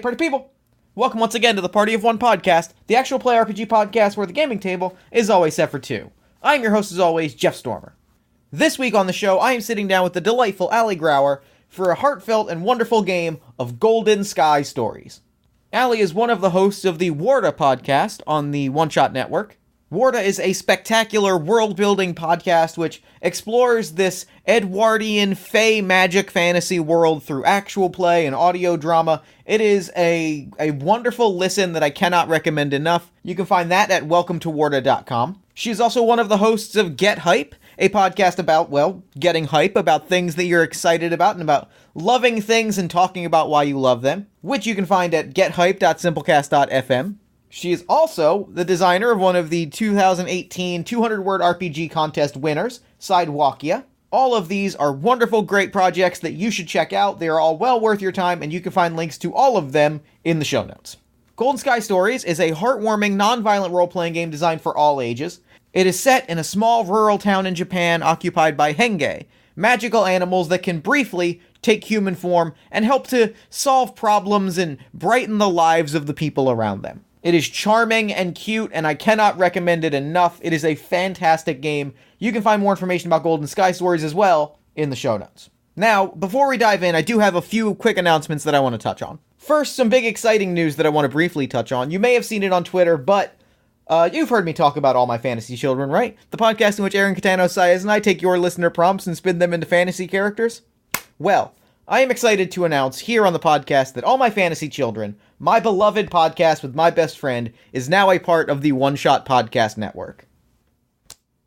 party people! Welcome once again to the Party of One podcast, the actual play RPG podcast where the gaming table is always set for two. I'm your host as always, Jeff Stormer. This week on the show, I am sitting down with the delightful Aly Grauer for a heartfelt and wonderful game of Golden Sky Stories. Aly is one of the hosts of the Warda podcast on the One Shot Network. Warda is a spectacular world-building podcast which explores this Edwardian fae magic fantasy world through actual play and audio drama. It is a wonderful listen that I cannot recommend enough. You can find that at welcometowarda.com. She's also one of the hosts of Get Hype, a podcast about, well, getting hype about things that you're excited about and about loving things and talking about why you love them, which you can find at gethype.simplecast.fm. She is also the designer of one of the 2018 200-word RPG contest winners, Sidewalkia. All of these are wonderful, great projects that you should check out. They are all well worth your time, and you can find links to all of them in the show notes. Golden Sky Stories is a heartwarming, non-violent role-playing game designed for all ages. It is set in a small rural town in Japan occupied by henge, magical animals that can briefly take human form and help to solve problems and brighten the lives of the people around them. It is charming and cute, and I cannot recommend it enough. It is a fantastic game. You can find more information about Golden Sky Stories as well in the show notes. Now, before we dive in, I do have a few quick announcements that I want to touch on. First, some big exciting news that I want to briefly touch on. You may have seen it on Twitter, but you've heard me talk about All My Fantasy Children, right? The podcast in which Aaron Catano Saez and I take your listener prompts and spin them into fantasy characters. Well, I am excited to announce here on the podcast that All My Fantasy Children, my beloved podcast with my best friend, is now a part of the One Shot Podcast Network.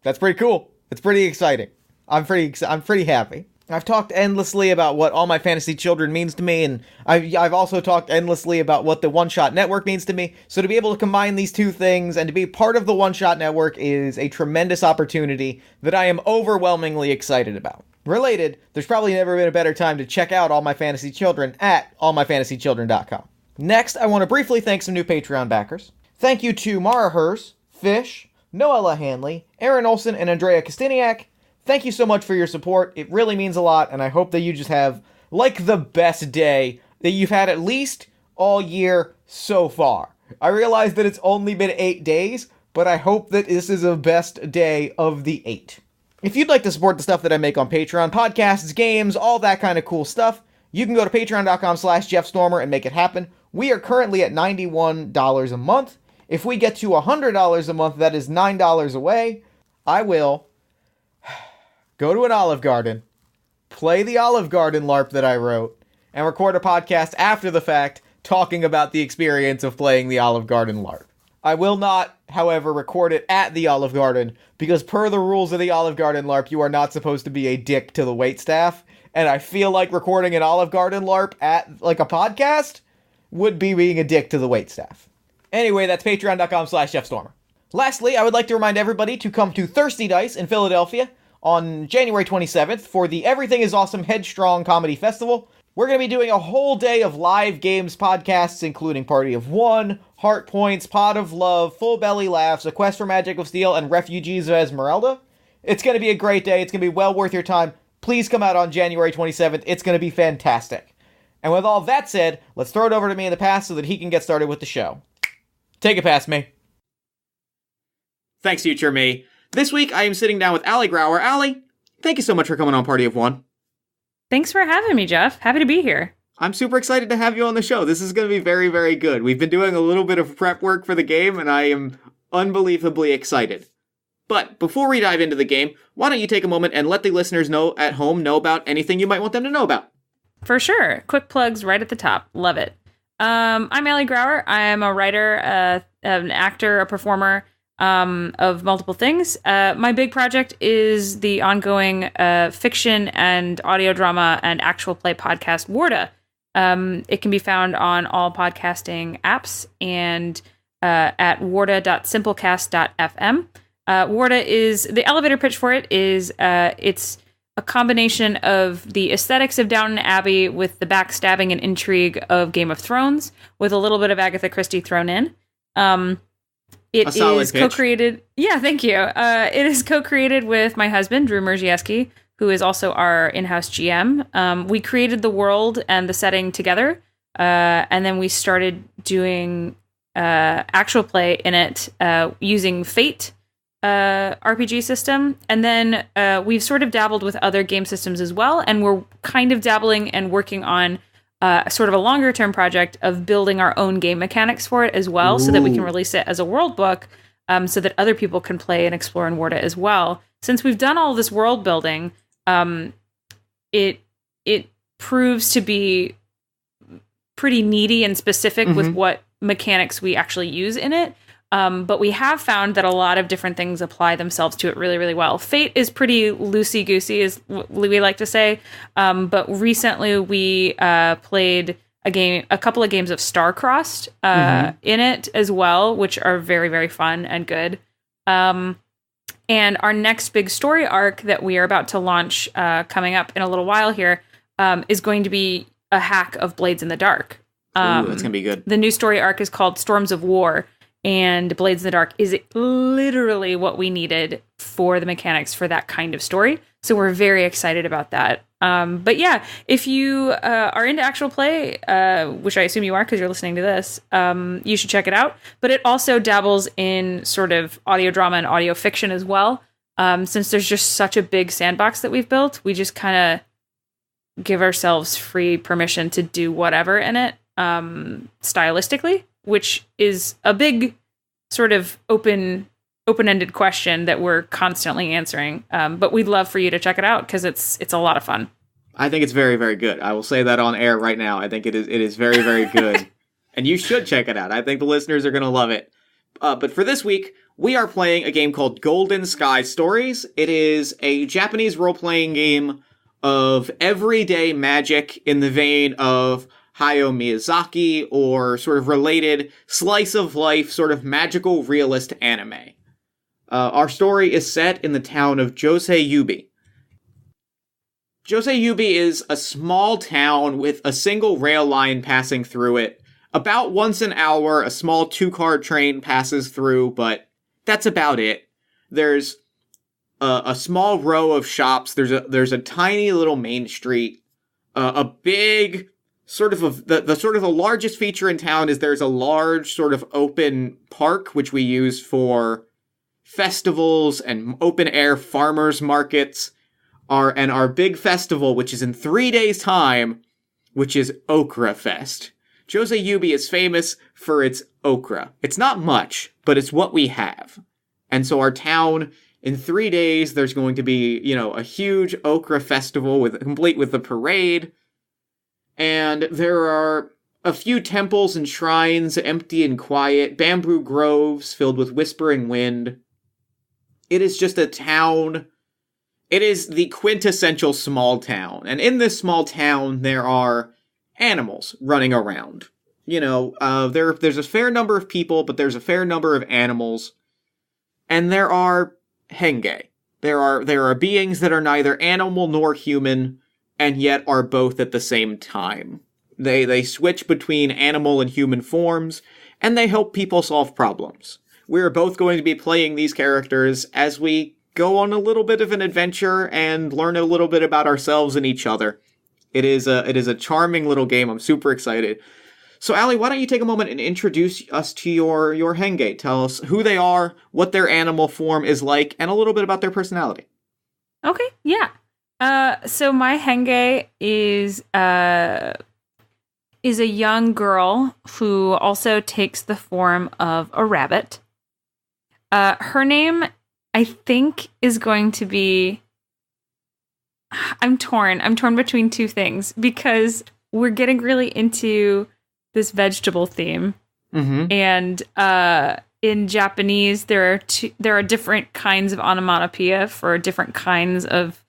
That's pretty cool. It's pretty exciting. I'm pretty happy. I've talked endlessly about what All My Fantasy Children means to me, and I've also talked endlessly about what the One Shot Network means to me, so to be able to combine these two things and to be part of the One Shot Network is a tremendous opportunity that I am overwhelmingly excited about. Related, there's probably never been a better time to check out All My Fantasy Children at allmyfantasychildren.com. Next, I want to briefly thank some new Patreon backers. Thank you to Mara Hers, Fish, Noella Hanley, Aaron Olson, and Andrea Kostiniak. Thank you so much for your support. It really means a lot, and I hope that you just have, like, the best day that you've had at least all year so far. I realize that it's only been 8 days, but I hope that this is the best day of the 8. If you'd like to support the stuff that I make on Patreon, podcasts, games, all that kind of cool stuff, you can go to patreon.com/JeffStormer and make it happen. We are currently at $91 a month. If we get to $100 a month, that is $9 away. I will go to an Olive Garden, play the Olive Garden LARP that I wrote, and record a podcast after the fact talking about the experience of playing the Olive Garden LARP. I will not, however, record it at the Olive Garden, because per the rules of the Olive Garden LARP, you are not supposed to be a dick to the waitstaff, and I feel like recording an Olive Garden LARP at, like, a podcast would be being a dick to the waitstaff. Anyway, that's patreon.com/JeffStormer. Lastly, I would like to remind everybody to come to Thirsty Dice in Philadelphia on January 27th for the Everything is Awesome Headstrong Comedy Festival. We're going to be doing a whole day of live games podcasts, including Party of One, Heart Points, Pot of Love, Full Belly Laughs, A Quest for Magic of Steel, and Refugees of Esmeralda. It's going to be a great day. It's going to be well worth your time. Please come out on January 27th. It's going to be fantastic. And with all that said, let's throw it over to me in the past so that he can get started with the show. Take it past me. Thanks, future me. This week, I am sitting down with Aly Grauer. Aly, thank you so much for coming on Party of One. Thanks for having me, Jeff. Happy to be here. I'm super excited to have you on the show. This is going to be very, very good. We've been doing a little bit of prep work for the game, and I am unbelievably excited. But before we dive into the game, why don't you take a moment and let the listeners know at home know about anything you might want them to know about? For sure. Quick plugs right at the top. Love it. I'm Aly Grauer. I'm a writer, an actor, a performer of multiple things. My big project is the ongoing fiction and audio drama and actual play podcast, Warda. It can be found on all podcasting apps and at warda.simplecast.fm. Warda is, the elevator pitch for it is, it's a combination of the aesthetics of Downton Abbey with the backstabbing and intrigue of Game of Thrones, with a little bit of Agatha Christie thrown in. It is co-created. Yeah, thank you. It is co-created with my husband, Drew Merzieski, who is also our in-house GM. We created the world and the setting together. and then we started doing actual play in it using Fate RPG system. And then we've sort of dabbled with other game systems as well. And we're kind of dabbling and working on sort of a longer term project of building our own game mechanics for it as well, so that we can release it as a world book, so that other people can play and explore and ward it as well. Since we've done all this world building, it proves to be pretty needy and specific with what mechanics we actually use in it. But we have found that a lot of different things apply themselves to it really, really well. Fate is pretty loosey-goosey, is what we like to say. But recently we played a couple of games of Star-Crossed in it as well, which are very, very fun and good. And our next big story arc that we are about to launch coming up in a little while here is going to be a hack of Blades in the Dark. Ooh, that's going to be good. The new story arc is called Storms of War, and Blades in the Dark is literally what we needed for the mechanics for that kind of story. So we're very excited about that. But yeah, if you are into actual play, which I assume you are because you're listening to this, you should check it out. But it also dabbles in sort of audio drama and audio fiction as well. Since there's just such a big sandbox that we've built, we just kind of give ourselves free permission to do whatever in it, stylistically, which is a big sort of open-ended question that we're constantly answering. But we'd love for you to check it out because it's a lot of fun. I think it's very, very good. I will say that on air right now. I think it is very, very good. And you should check it out. I think the listeners are going to love it. But for this week, we are playing a game called Golden Sky Stories. It is a Japanese role-playing game of everyday magic in the vein of Hayao Miyazaki or sort of related slice-of-life sort of magical realist anime. Our story is set in the town of Josei-Yubi. Josei-Yubi is a small town with a single rail line passing through it. About once an hour, a small 2-car train passes through, but that's about it. There's a small row of shops. There's a tiny little main street. A big the largest feature in town is there's a large sort of open park which we use for festivals and open air farmers markets. Our big festival, which is in 3 days' time, which is Okra Fest. Josei-Yubi is famous for its okra. It's not much, but it's what we have. And so our town, in 3 days, there's going to be, a huge okra festival complete with the parade. And there are a few temples and shrines, empty and quiet, bamboo groves filled with whispering wind. It is just a town. It is the quintessential small town. And in this small town, there are animals running around. There's a fair number of people, but there's a fair number of animals. And there are henge. There are beings that are neither animal nor human, and yet are both at the same time. They switch between animal and human forms, and they help people solve problems. We're both going to be playing these characters as we go on a little bit of an adventure and learn a little bit about ourselves and each other. It is a charming little game. I'm super excited. So, Aly, why don't you take a moment and introduce us to your henge? Tell us who they are, what their animal form is like, and a little bit about their personality. Okay, yeah. So my henge is a young girl who also takes the form of a rabbit. Her name, I think, is going to be... I'm torn between two things because we're getting really into this vegetable theme. Mm-hmm. And in Japanese, there are different kinds of onomatopoeia for different kinds of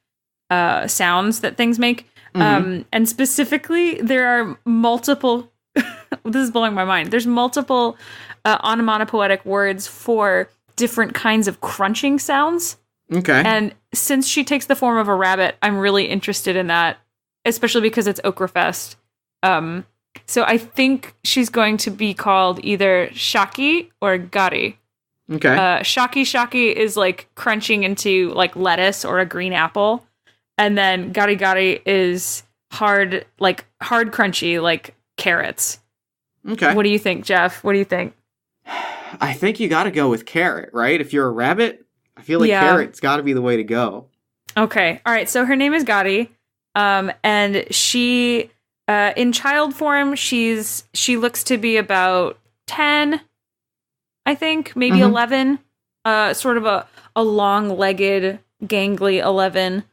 sounds that things make. Mm-hmm. And specifically, there are multiple... this is blowing my mind. There's multiple onomatopoetic words for different kinds of crunching sounds. Okay. And since she takes the form of a rabbit, I'm really interested in that, especially because it's Okra Fest. So I think she's going to be called either Shaki or Gari. Okay. Shaki is like crunching into like lettuce or a green apple. And then Gari is hard crunchy, like carrots. Okay. What do you think, Jeff? What do you think? I think you gotta go with carrot, right? If you're a rabbit, I feel like carrot's gotta be the way to go. Okay. All right. So her name is Gotti. And she, in child form, she looks to be about 10, I think, maybe 11. Sort of a long-legged, gangly 11,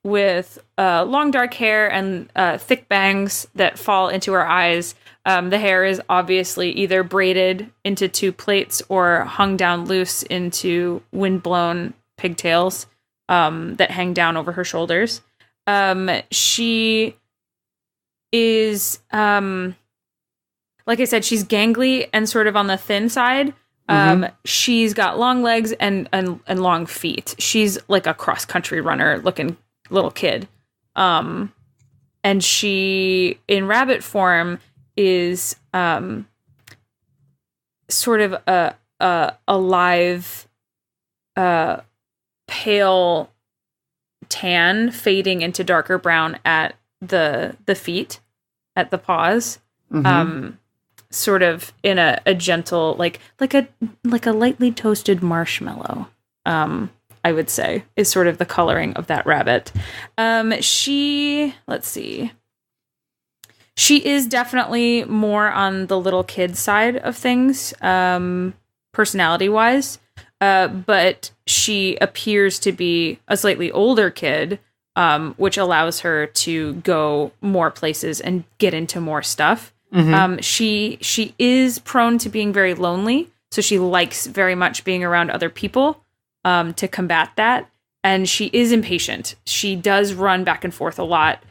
with long dark hair and thick bangs that fall into her eyes. The hair is obviously either braided into 2 plaits or hung down loose into windblown pigtails that hang down over her shoulders. She is, like I said, she's gangly and sort of on the thin side. She's got long legs and long feet. She's like a cross-country runner looking little kid. And she, in rabbit form, is sort of a live, pale tan fading into darker brown at the feet, at the paws. Sort of in a gentle, like a lightly toasted marshmallow, I would say, is sort of the coloring of that rabbit. Let's see. She is definitely more on the little kid side of things, personality-wise, but she appears to be a slightly older kid, which allows her to go more places and get into more stuff. She is prone to being very lonely, so she likes very much being around other people to combat that. And she is impatient. She does run back and forth a lot.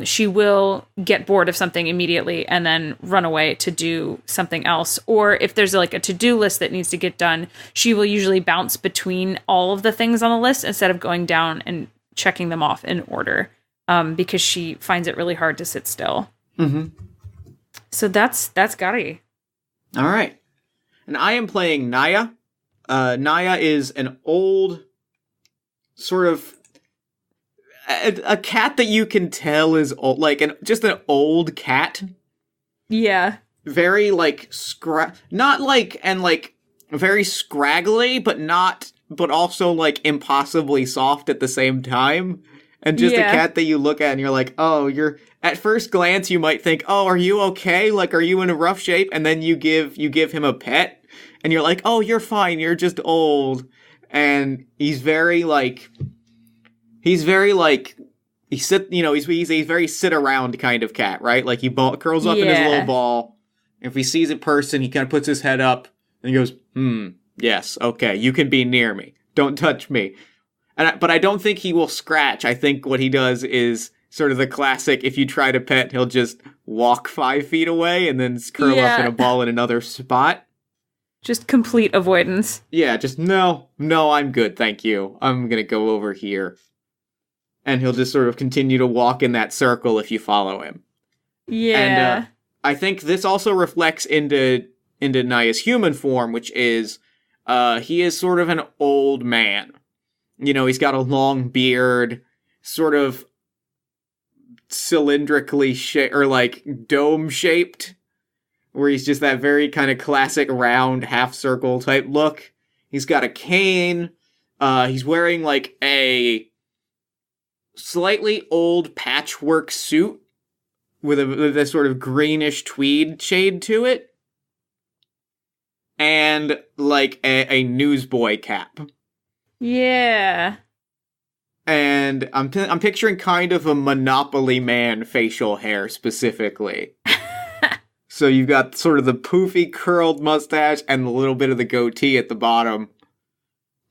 She will get bored of something immediately and then run away to do something else. Or if there's like a to-do list that needs to get done, she will usually bounce between all of the things on the list instead of going down and checking them off in order, because she finds it really hard to sit still. So that's Gotti. All right. And I am playing Naya. Naya is an old, sort of, a cat that you can tell is old, like just an old cat. Yeah. Very like very scraggly, but also like impossibly soft at the same time. And just a cat that you look at and you're like, oh, at first glance you might think, oh, are you okay? Like, are you in a rough shape? And then you give him a pet and you're like, oh, you're fine. You're just old. And he's very he's very sit around kind of cat, right? Like he curls up in his little ball. If he sees a person, he kind of puts his head up and he goes, yes, okay, you can be near me. Don't touch me. But I don't think he will scratch. I think what he does is sort of the classic, if you try to pet, he'll just walk 5 feet away and then curl up in a ball in another spot. Just complete avoidance. Yeah, just, no, I'm good, thank you. I'm gonna go over here. And he'll just sort of continue to walk in that circle if you follow him. Yeah. And I think this also reflects into Naya's human form, which is, he is sort of an old man. You know, he's got a long beard, sort of cylindrically or like dome-shaped, where he's just that very kind of classic round half-circle type look. He's got a cane. He's wearing like a slightly old patchwork suit with a sort of greenish tweed shade to it. And like a newsboy cap. Yeah. And I'm picturing kind of a Monopoly Man facial hair specifically. So you've got sort of the poofy curled mustache and a little bit of the goatee at the bottom.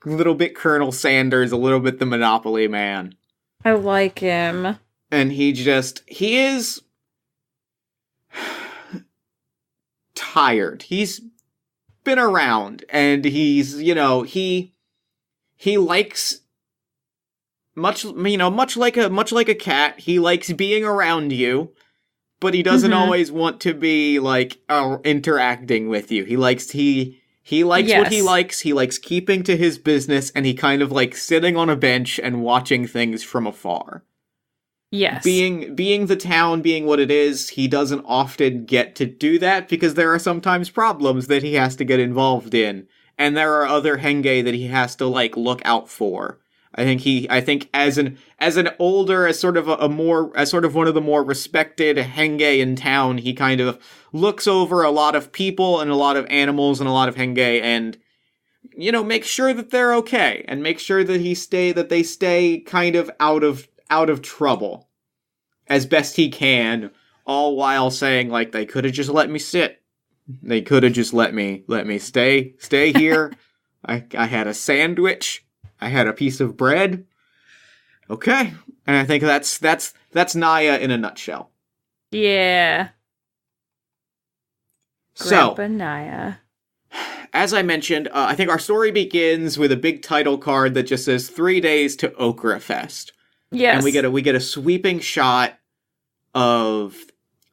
A little bit Colonel Sanders, a little bit the Monopoly Man. I like him. And he is tired. He's been around and he's, he likes much like a cat. He likes being around you, but he doesn't always want to be like interacting with you. He likes what he likes. He likes keeping to his business, and he kind of likes sitting on a bench and watching things from afar. Yes. Being the town, being what it is, he doesn't often get to do that because there are sometimes problems that he has to get involved in, and there are other henge that he has to like look out for. I think as an older, as sort of as sort of one of the more respected henge in town, he kind of looks over a lot of people and a lot of animals and a lot of henge and, you know, make sure that they're okay and make sure that they stay kind of out of trouble as best he can, all while saying like they could have just let me sit. They could have just let me stay here. I had a sandwich. I had a piece of bread. Okay. And I think that's Naya in a nutshell. Yeah. So, Grandpa Naya. as I mentioned, I think our story begins with a big title card that just says 3 days to Okra Fest. Yes. And we get a sweeping shot of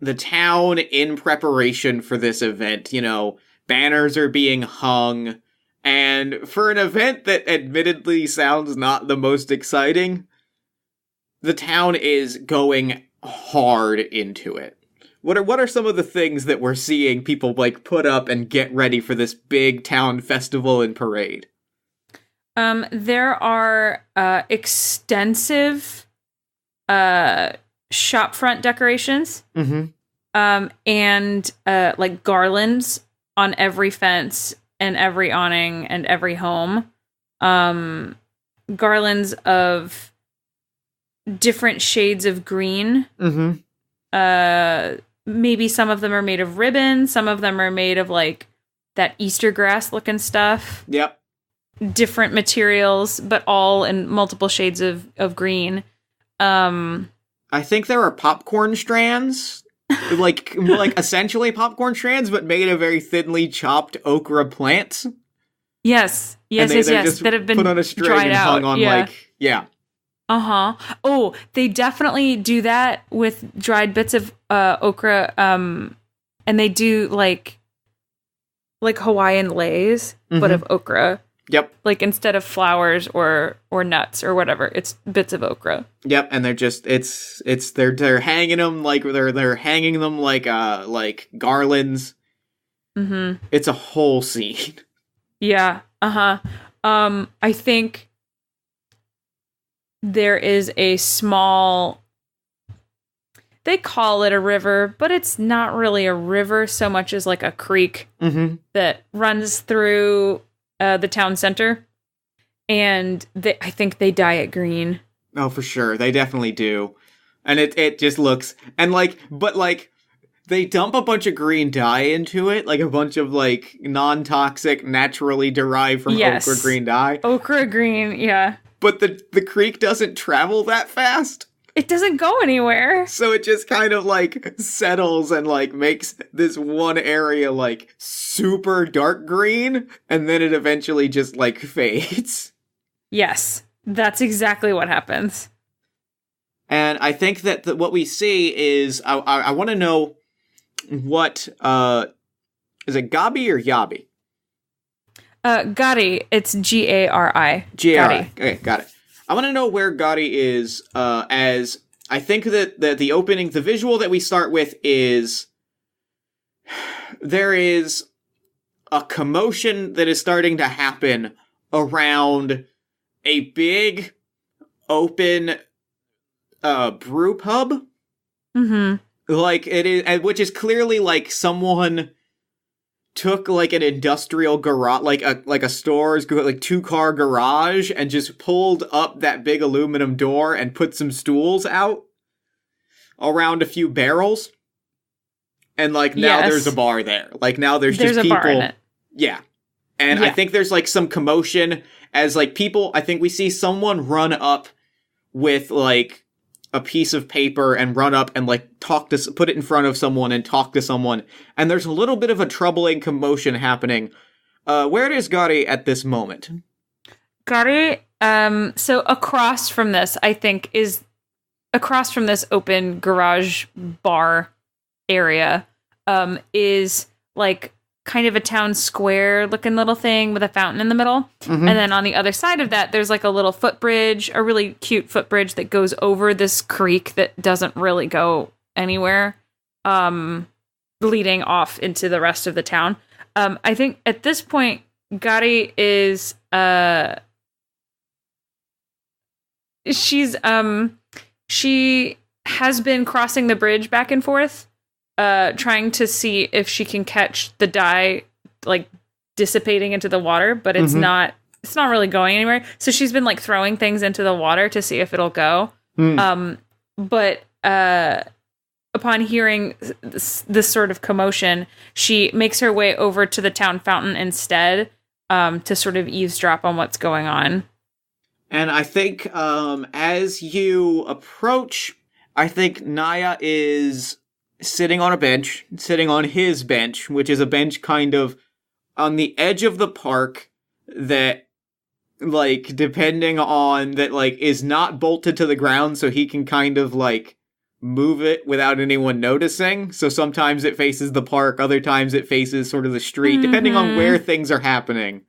the town in preparation for this event. You know, banners are being hung. And for an event that admittedly sounds not the most exciting, the town is going hard into it. What are some of the things that we're seeing people like put up and get ready for this big town festival and parade? There are extensive shopfront decorations. Mm-hmm. And like garlands on every fence and every awning and every home. Garlands of different shades of green. Mm-hmm. Maybe some of them are made of ribbon. Some of them are made of like that Easter grass looking stuff. Yep. Different materials, but all in multiple shades of green. I think there are popcorn strands, like essentially popcorn strands, but made of very thinly chopped okra plants. Yes, They're just that have been put on a string dried and out. hung on yeah. Oh, they definitely do that with dried bits of okra. And they do like Hawaiian leis, but of okra. Yep. Like instead of flowers or nuts or whatever, it's bits of okra. Yep, and they're just they're hanging them like they're hanging them like garlands. Mm-hmm. It's a whole scene. Yeah. I think there is a small, they call it a river, but it's not really a river so much as like a creek that runs through the town center. And I think they dye it green. Oh, for sure. They definitely do. And it just looks, and they dump a bunch of green dye into it, like a bunch of like non-toxic, naturally derived from okra green dye. Okra green, yeah. But the creek doesn't travel that fast. It doesn't go anywhere. So it just kind of like settles and like makes this one area like super dark green, and then it eventually just like fades. Yes, that's exactly what happens. And I think that what we see is, I want to know what, is it Gabi or Yabi? Gari. It's Gari. Gari. Okay, got it. I want to know where Gari is, as I think that the opening, the visual that we start with is, there is a commotion that is starting to happen around a big, open, brew pub. Mm-hmm. Like, it is, which is clearly like someone took like an industrial garage, like a store's like 2-car garage, and just pulled up that big aluminum door and put some stools out around a few barrels, and like now there's a bar there. Like now there's just people. Bar in it. Yeah, and I think there's like some commotion as like people. I think we see someone run up with like a piece of paper and run up and like put it in front of someone and talk to someone. And there's a little bit of a troubling commotion happening. Where is Gari at this moment? Gari, so across from this, I think, is across from this open garage bar area, is like kind of a town square looking little thing with a fountain in the middle. Mm-hmm. And then on the other side of that, there's like a little footbridge, a really cute footbridge that goes over this creek that doesn't really go anywhere, leading off into the rest of the town. I think at this point, Gari is, she has been crossing the bridge back and forth, trying to see if she can catch the dye, like, dissipating into the water, but it's not really going anywhere. So she's been, like, throwing things into the water to see if it'll go. But upon hearing this sort of commotion, she makes her way over to the town fountain instead, to sort of eavesdrop on what's going on. And I think as you approach, I think Naya is sitting on his bench, which is a bench kind of on the edge of the park that, like, depending on that, like, is not bolted to the ground, so he can kind of, like, move it without anyone noticing. So sometimes it faces the park, other times it faces sort of the street, depending on where things are happening.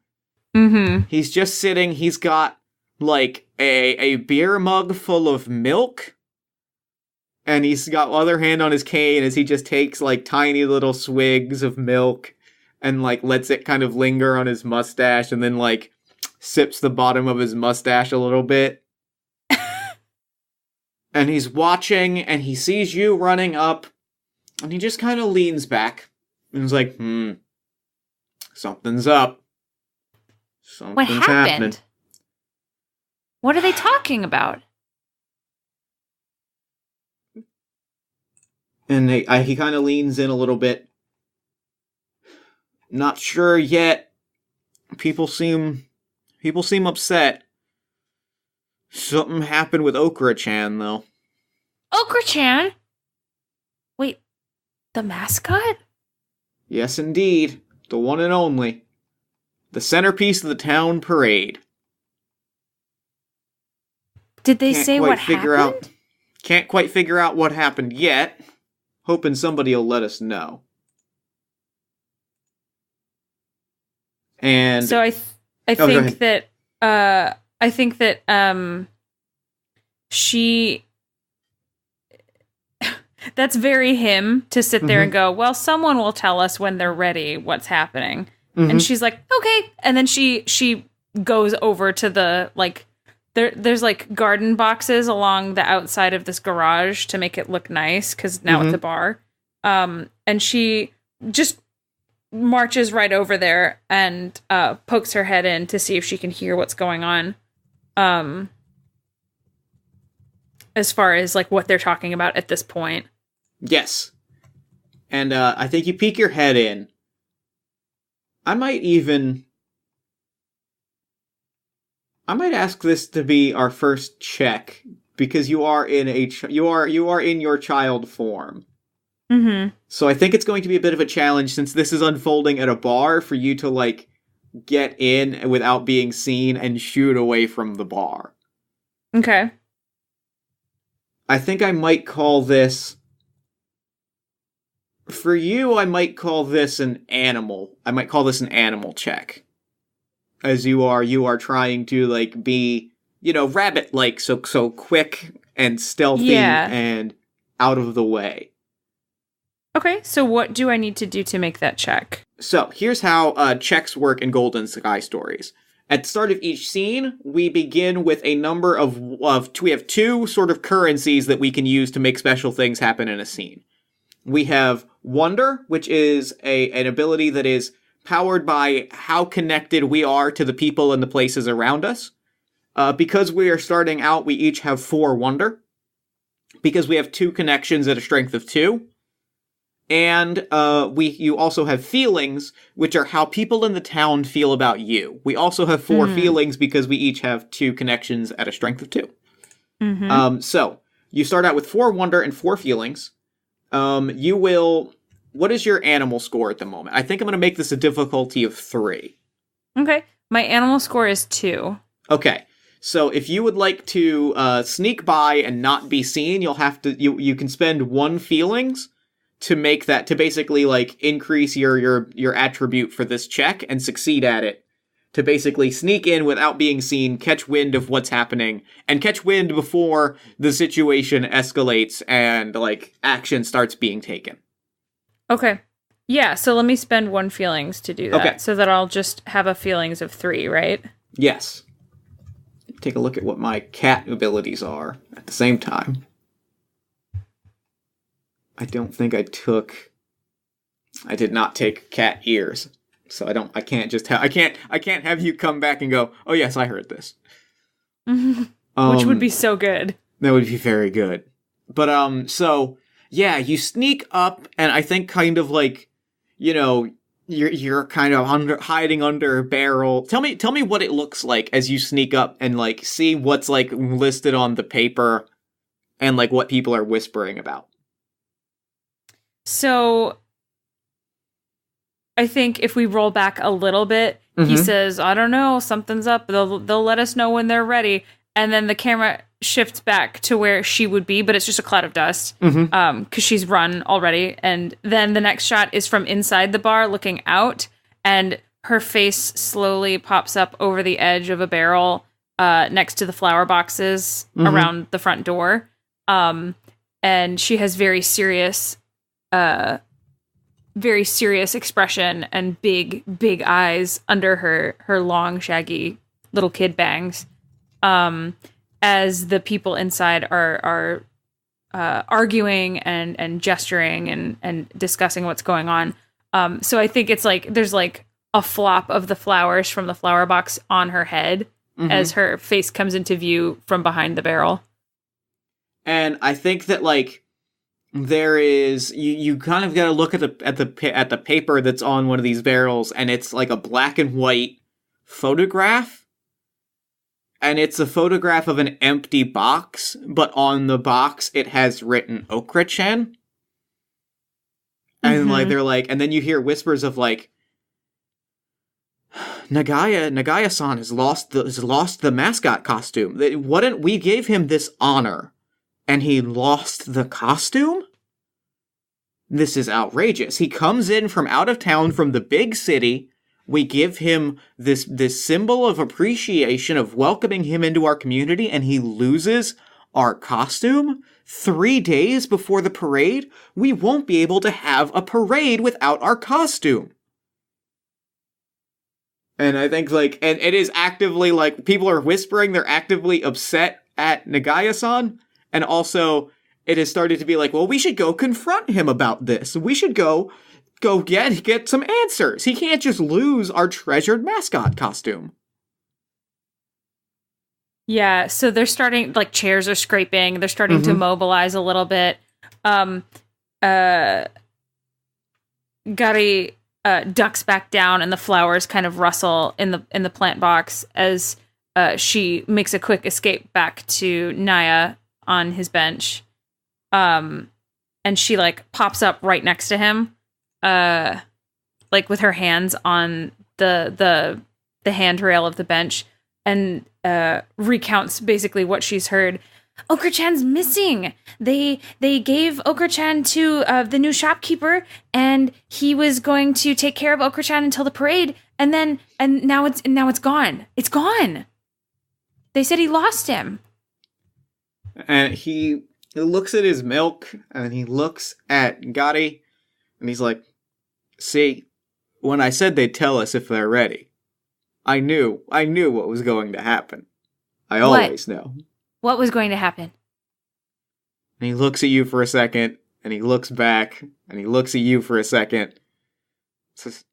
He's just sitting, he's got, like, a beer mug full of milk, and he's got other hand on his cane as he just takes, like, tiny little swigs of milk and, like, lets it kind of linger on his mustache, and then, like, sips the bottom of his mustache a little bit. And he's watching, and he sees you running up, and he just kind of leans back, and he's like, something's up. Something's What happened? happening. What are they talking about? And he kind of leans in a little bit. Not sure yet. People seem upset. Something happened with Okra-chan, though. Okra-chan? Wait, the mascot? Yes, indeed. The one and only. The centerpiece of the town parade. Did they say what happened? Can't quite figure out what happened yet. Hoping somebody will let us know. And so I think that she that's very him to sit there and go, well, someone will tell us when they're ready what's happening. And she's like, okay. And then she goes over to the, like, there's like garden boxes along the outside of this garage to make it look nice, because now it's a bar. And she just marches right over there and pokes her head in to see if she can hear what's going on. As far as, like, what they're talking about at this point. Yes. And I think you peek your head in. I might ask this to be our first check, because you are in you are in your child form. So I think it's going to be a bit of a challenge, since this is unfolding at a bar, for you to, like, get in without being seen and shoot away from the bar. Okay. I think I might call this... For you, I might call this an animal. I might call this an animal check. As you are trying to, like, be, rabbit-like, so quick and stealthy and out of the way. Okay, so what do I need to do to make that check? So, here's how checks work in Golden Sky Stories. At the start of each scene, we begin with a number of we have two sort of currencies that we can use to make special things happen in a scene. We have Wonder, which is an ability that is powered by how connected we are to the people and the places around us. Because we are starting out, we each have 4 Wonder. Because we have 2 connections at a strength of 2. And you also have Feelings, which are how people in the town feel about you. We also have 4 Feelings because we each have 2 connections at a strength of 2. So, you start out with 4 Wonder and 4 Feelings. What is your animal score at the moment? I think I'm going to make this a difficulty of 3. Okay. My animal score is 2. Okay. So if you would like to sneak by and not be seen, you'll have to, you can spend 1 Feelings to make that, to basically, like, increase your attribute for this check and succeed at it. To basically sneak in without being seen, catch wind of what's happening, and catch wind before the situation escalates and, like, action starts being taken. Okay. Yeah, so let me spend 1 feelings to do that. Okay. So that I'll just have a feelings of 3, right? Yes. Take a look at what my cat abilities are at the same time. I don't think I did not take cat ears. So I can't have you come back and go, oh yes, I heard this. Which would be so good. That would be very good. But, so, yeah, you sneak up, and I think kind of like, you know, you're kind of hiding under a barrel. Tell me what it looks like as you sneak up and, like, see what's, like, listed on the paper and, like, what people are whispering about. So I think if we roll back a little bit, he says, I don't know, something's up. They'll let us know when they're ready. And then the camera shifts back to where she would be, but it's just a cloud of dust because she's run already. And then the next shot is from inside the bar looking out, and her face slowly pops up over the edge of a barrel next to the flower boxes around the front door. And she has very serious expression and big eyes under her long, shaggy little kid bangs. As the people inside are arguing and gesturing and discussing what's going on. So I think it's like there's like a flop of the flowers from the flower box on her head as her face comes into view from behind the barrel. And I think that, like, there is you kind of got to look at the paper that's on one of these barrels, and it's like a black and white photograph, and it's a photograph of an empty box, but on the box it has written okra-chan, and like they're like, and then you hear whispers of like, Nagaya-san has lost the mascot costume. We gave him this honor, and he lost the costume? This is outrageous. He comes in from out of town from the big city. We give him this symbol of appreciation, of welcoming him into our community, and he loses our costume? 3 days before the parade? We won't be able to have a parade without our costume. And I think, like, and it is actively, like, people are whispering, they're actively upset at Nagaya-san, and also, it has started to be like, well, we should go confront him about this. We should go get some answers. He can't just lose our treasured mascot costume. Yeah, so they're starting, like, chairs are scraping, they're starting to mobilize a little bit. Gary ducks back down, and the flowers kind of rustle in the plant box as she makes a quick escape back to Naya on his bench. And she, like, pops up right next to him, like, with her hands on the handrail of the bench, and recounts basically what she's heard. Okra-chan's missing. They gave Okra-chan to the new shopkeeper, and he was going to take care of Okra-chan until the parade, and now it's gone. It's gone. They said he lost him. And he looks at his milk, and he looks at Gotti, and he's like, see, when I said they'd tell us if they're ready, I knew what was going to happen. I always know. What was going to happen? And he looks at you for a second, and he looks back, and he looks at you for a second. Says,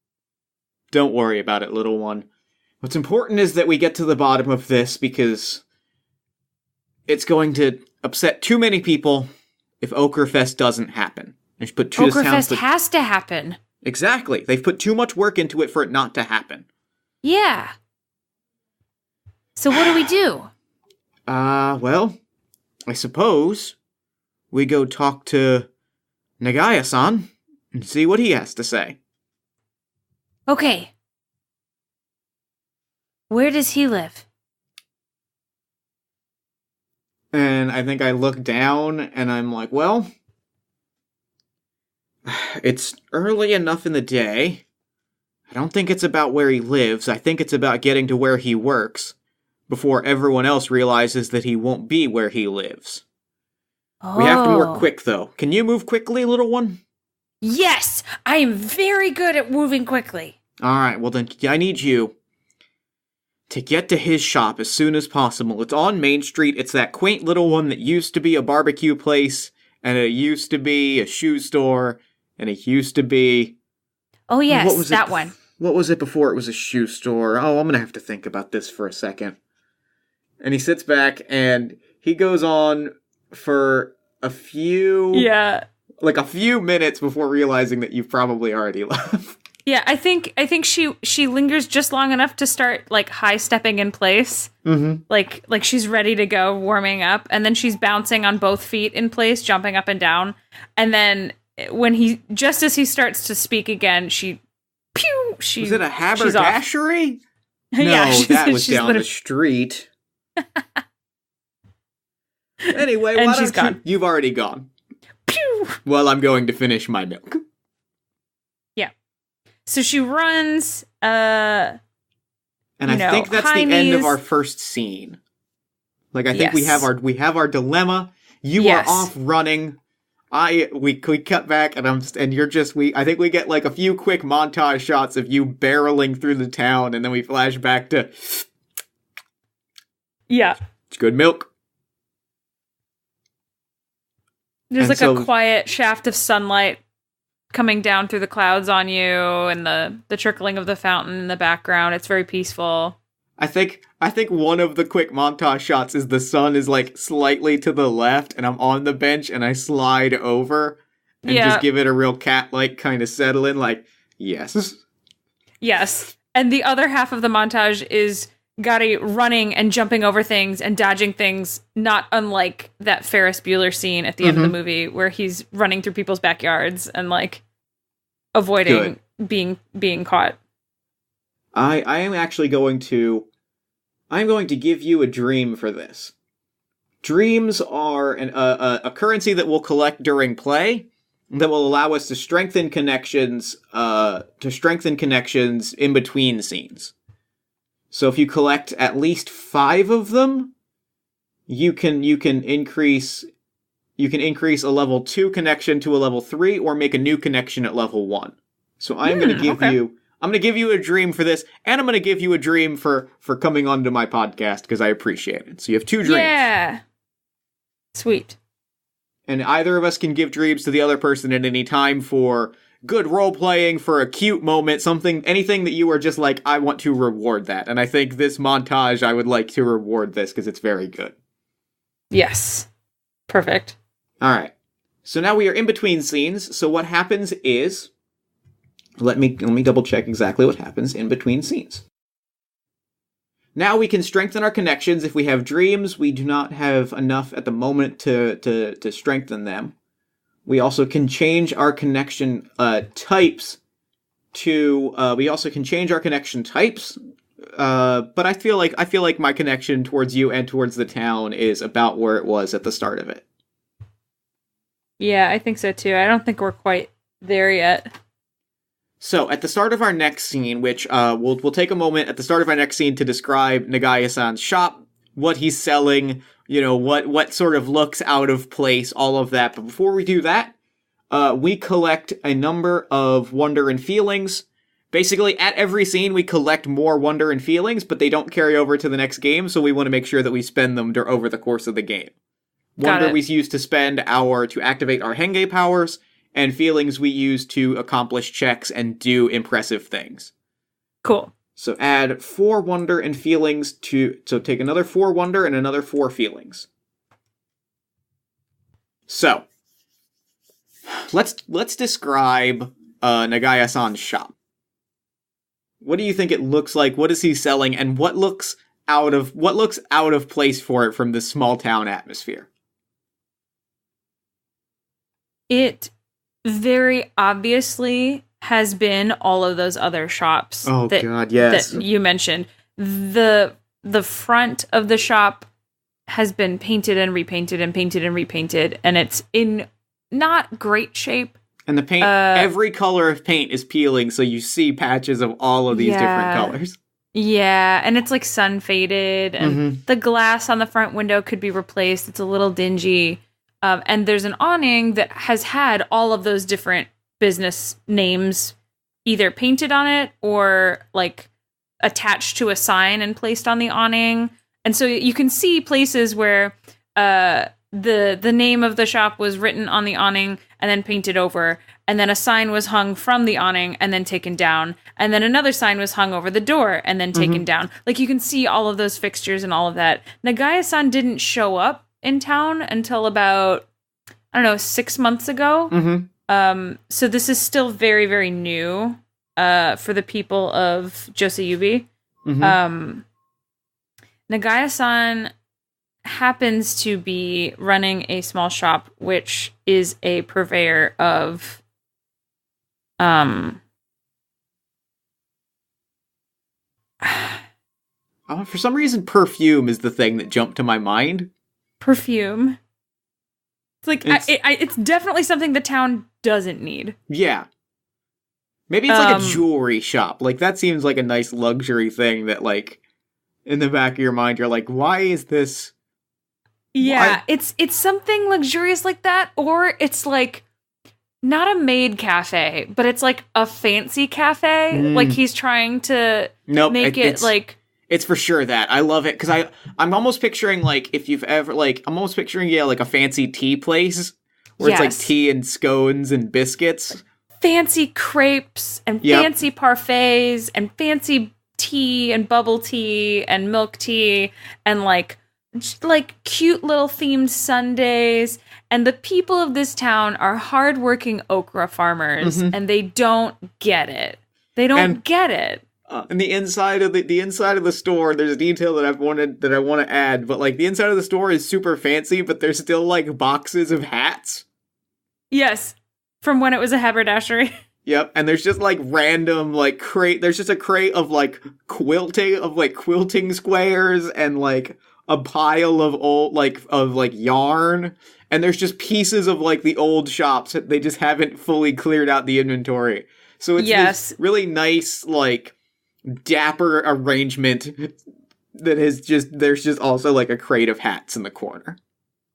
don't worry about it, little one. What's important is that we get to the bottom of this, because it's going to upset too many people if Okrafest doesn't happen. Okrafest has to happen. Exactly. They've put too much work into it for it not to happen. Yeah. So what do we do? Well, I suppose we go talk to Nagaya-san and see what he has to say. Okay. Where does he live? And I think I look down and I'm like, well, It's early enough in the day. I don't think it's about where he lives. I think it's about getting to where he works before everyone else realizes that he won't be where he lives. Oh. We have to work quick, though. Can you move quickly, little one? Yes! I am very good at moving quickly. Alright, well then, I need you to get to his shop as soon as possible. It's on Main Street. It's that quaint little one that used to be a barbecue place, and it used to be a shoe store, and it used to be... Oh, yes, that one. What was it before it was a shoe store? Oh, I'm gonna have to think about this for a second. And he sits back, and he goes on for a few... Yeah. Like a few minutes before realizing that you've probably already left. Yeah, I think she lingers just long enough to start like high stepping in place, like she's ready to go, warming up, and then she's bouncing on both feet in place, jumping up and down, and then when just as he starts to speak again, was it a haberdashery? No, Yeah, that was down the street. Anyway, And why she's don't gone. you've already gone. Pew! Well, I'm going to finish my milk. Yeah. So she runs. And I think that's the end of our first scene. Like I think we have our dilemma. You are off running. We cut back and I think we get like a few quick montage shots of you barreling through the town, and then we flash back to it's good milk. There's a quiet shaft of sunlight coming down through the clouds on you, and the trickling of the fountain in the background. It's very peaceful. I think one of the quick montage shots is the sun is like slightly to the left, and I'm on the bench and I slide over and just give it a real cat-like kind of settle in, like, yes. Yes. And the other half of the montage is Gotti running and jumping over things and dodging things, not unlike that Ferris Bueller scene at the end of the movie where he's running through people's backyards and like avoiding being caught. I am actually going to give you a dream for this. Dreams are a currency that we'll collect during play that will allow us to strengthen connections in between scenes. So if you collect at least 5 of them, you can increase a level 2 connection to a level 3 or make a new connection at level 1. So I'm going to give you a dream for this, and I'm going to give you a dream for coming onto my podcast because I appreciate it. So you have 2 dreams. Yeah. Sweet. And either of us can give dreams to the other person at any time for good role-playing, for a cute moment, anything that you are just like, I want to reward that. And I think this montage, I would like to reward this because it's very good. Yes. Perfect. All right. So now we are in between scenes. So what happens is, let me double check exactly what happens in between scenes. Now we can strengthen our connections. If we have dreams, we do not have enough at the moment to strengthen them. We also can change our connection types to. We also can change our connection types. But I feel like my connection towards you and towards the town is about where it was at the start of it. Yeah, I think so too. I don't think we're quite there yet. So, at the start of our next scene, which we'll take a moment at the start of our next scene to describe Nagaya-san's shop, what he's selling, what sort of looks out of place, all of that. But before we do that, we collect a number of wonder and feelings. Basically, at every scene, we collect more wonder and feelings, but they don't carry over to the next game, so we want to make sure that we spend them over the course of the game. Wonder we use to activate our henge powers, and feelings we use to accomplish checks and do impressive things. Cool. So add 4 wonder and feelings so take another 4 wonder and another 4 feelings. So, let's describe Nagaya-san's shop. What do you think it looks like? What is he selling? And what looks out of place for it from this small town atmosphere? It very obviously has been all of those other shops that you mentioned. The front of the shop has been painted and repainted and painted and repainted, and it's in not great shape. And the paint, every color of paint is peeling, so you see patches of all of these different colors. Yeah, and it's like sun faded, and the glass on the front window could be replaced. It's a little dingy. And there's an awning that has had all of those different business names either painted on it or like attached to a sign and placed on the awning. And so you can see places where the name of the shop was written on the awning and then painted over, and then a sign was hung from the awning and then taken down, and then another sign was hung over the door and then taken down. Like, you can see all of those fixtures and all of that. Nagaya-san didn't show up in town until about, I don't know, 6 months ago. So this is still very, very new for the people of Joseyubi. Nagaya-san happens to be running a small shop, which is a purveyor of for some reason, perfume is the thing that jumped to my mind. Perfume. It's like, it's definitely something the town doesn't need. Yeah. Maybe it's like a jewelry shop. Like, that seems like a nice luxury thing that, like, in the back of your mind, you're like, why is this? Yeah, it's something luxurious like that, or it's like not a maid cafe, but it's like a fancy cafe. Like, he's trying to make it like... It's for sure that. I love it, because I'm almost picturing, like, if you've ever, like, I'm almost picturing, like a fancy tea place, where it's like tea and scones and biscuits. Fancy crepes, and fancy parfaits, and fancy tea, and bubble tea, and milk tea, and, like cute little themed sundaes. And the people of this town are hardworking okra farmers, and they don't get it. They don't get it. And the inside of the store, there's a detail that I want to add, but like the inside of the store is super fancy, but there's still like boxes of hats. Yes, from when it was a haberdashery. Yep, and there's just like random like crate. There's just a crate of like quilting squares and like a pile of old like yarn, and there's just pieces of like the old shops that they just haven't fully cleared out the inventory. So it's this really nice like dapper arrangement that is just, there's just also like a crate of hats in the corner.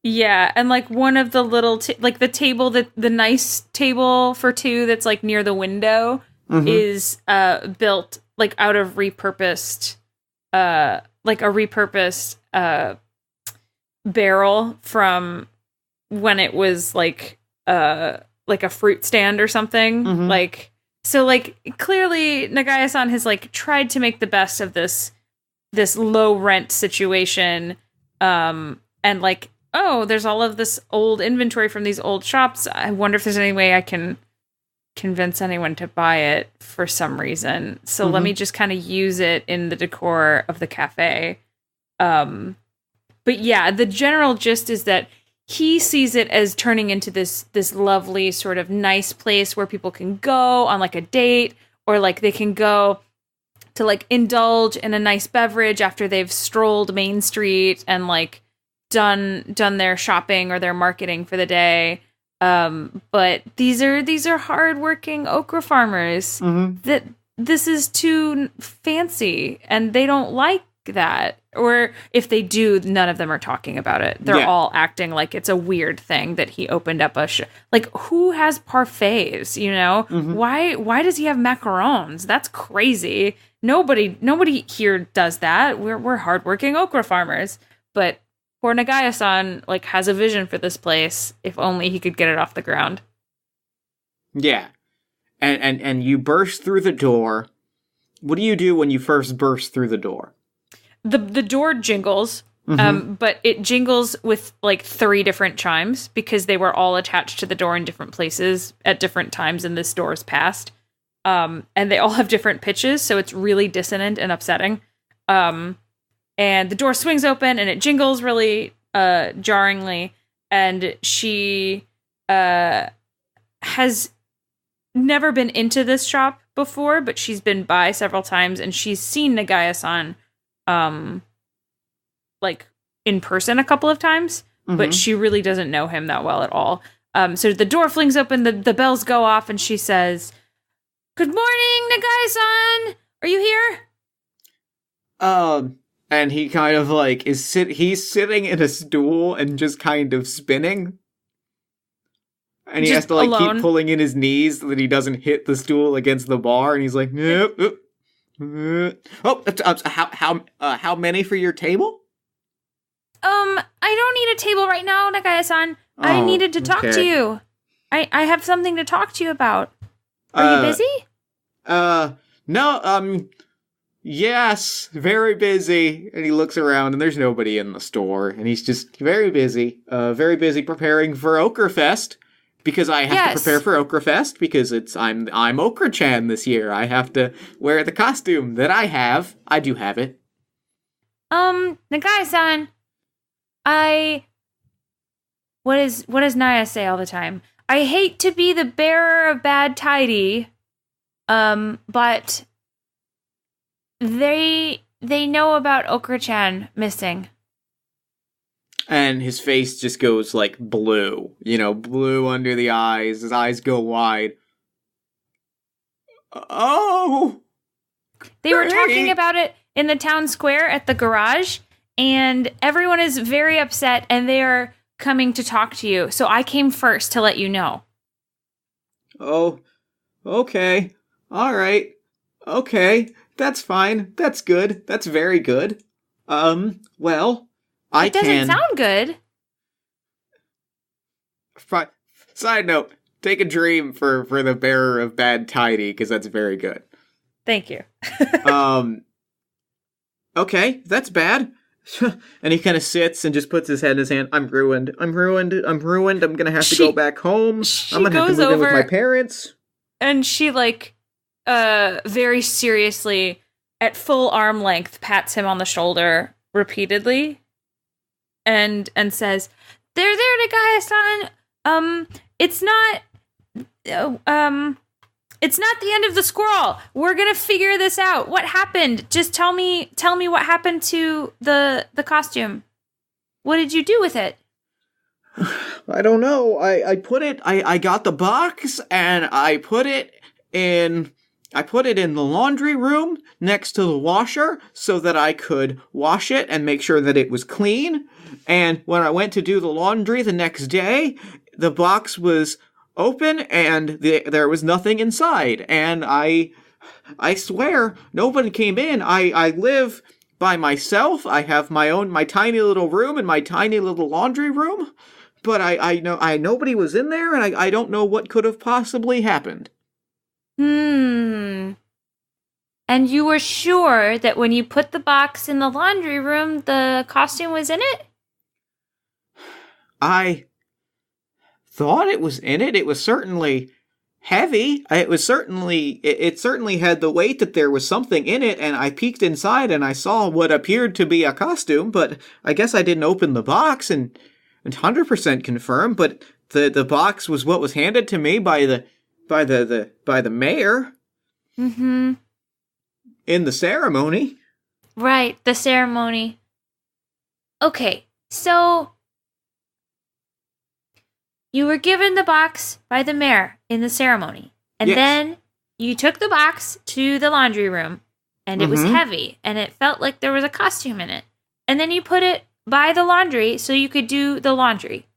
Yeah, and like one of the little like the table, the nice table for two that's like near the window is built like out of repurposed like a repurposed barrel from when it was like a fruit stand or something. Like, so, like, clearly Nagaya-san has, like, tried to make the best of this low rent situation. And, like, oh, there's all of this old inventory from these old shops. I wonder if there's any way I can convince anyone to buy it for some reason. So let me just kind of use it in the decor of the cafe. But yeah, the general gist is that he sees it as turning into this lovely sort of nice place where people can go on like a date, or like they can go to like indulge in a nice beverage after they've strolled Main Street and like done their shopping or their marketing for the day. But these are hardworking okra farmers that this is too fancy, and they don't like that. Or if they do, none of them are talking about it. They're all acting like it's a weird thing that he opened up like, who has parfaits, you know? Why does he have macarons? That's crazy. Nobody here does that. We're hardworking okra farmers. But poor Nagaya-san like has a vision for this place. If only he could get it off the ground. Yeah. And you burst through the door. What do you do when you first burst through the door? The door jingles, but it jingles with like 3 different chimes because they were all attached to the door in different places at different times in this door's past. And they all have different pitches, so it's really dissonant and upsetting. And the door swings open and it jingles really jarringly. And she has never been into this shop before, but she's been by several times, and she's seen Nagaya-san like in person a couple of times, but she really doesn't know him that well at all. So the door flings open, the bells go off, and she says, "Good morning, Nagai-san! Are you here?" And he kind of like he's sitting in a stool and just kind of spinning. And he has to like keep pulling in his knees so that he doesn't hit the stool against the bar, and he's like, nope. How many for your table? I don't need a table right now, Nagaya-san. I needed to talk to you. I have something to talk to you about. Are you busy? No, yes, very busy. And he looks around and there's nobody in the store, and he's just very busy preparing for Okrafest. Because I have to prepare for Okrafest because I'm Okra-chan this year. I have to wear the costume that I have. I do have it. Nagai-san, what does Naya say all the time? I hate to be the bearer of bad tidings, but they know about Okra-chan missing. And his face just goes, like, blue. Blue under the eyes. His eyes go wide. Oh! They were talking about it in the town square at the garage, and everyone is very upset, and they are coming to talk to you. So I came first to let you know. Oh, okay. All right. Okay. That's fine. That's good. That's very good. Well... It doesn't sound good. Side note, take a dream for the bearer of bad tidings, because that's very good. Thank you. Okay, that's bad. And he kind of sits and just puts his head in his hand. I'm ruined. I'm gonna have to go back home. I'm gonna have to move in with my parents. And she, very seriously, at full arm length, pats him on the shoulder repeatedly. And says, "They're there, Nagaya-san. It's not the end of the scroll. We're gonna figure this out. What happened? Just tell me what happened to the costume. What did you do with it?" I don't know. I got the box and I put it in the laundry room next to the washer so that I could wash it and make sure that it was clean. And when I went to do the laundry the next day, the box was open and there was nothing inside. And I swear, nobody came in. I live by myself. I have my tiny little room and my tiny little laundry room. But I know nobody was in there, and I don't know what could have possibly happened. And you were sure that when you put the box in the laundry room, the costume was in it? I thought it was in it. It was certainly heavy. It certainly had the weight that there was something in it, and I peeked inside and I saw what appeared to be a costume, but I guess I didn't open the box and 100% confirm, but the box was what was handed to me by the mayor. Mm-hmm. In the ceremony. Right, the ceremony. Okay, so you were given the box by the mayor in the ceremony. And then you took the box to the laundry room, and it was heavy, and it felt like there was a costume in it. And then you put it by the laundry so you could do the laundry.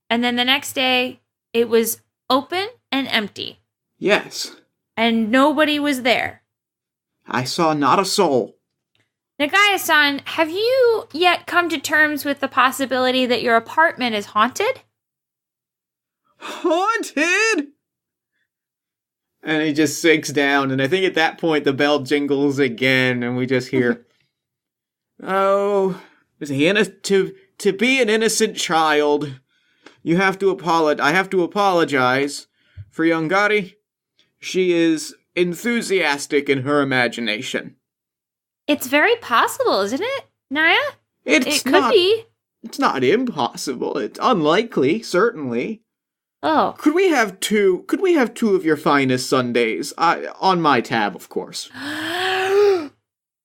And then the next day, it was open and empty. Yes. And nobody was there. I saw not a soul. Nagaya-san, have you yet come to terms with the possibility that your apartment is haunted? Haunted? And he just sinks down, and I think at that point the bell jingles again, and we just hear, "Oh, to be an innocent child, you have to apologize. I have to apologize for young Gari. She is enthusiastic in her imagination." It's very possible, isn't it, Naya? It could be. It's not impossible. It's unlikely, certainly. Oh. Could we have two of your finest sundaes? On my tab, of course.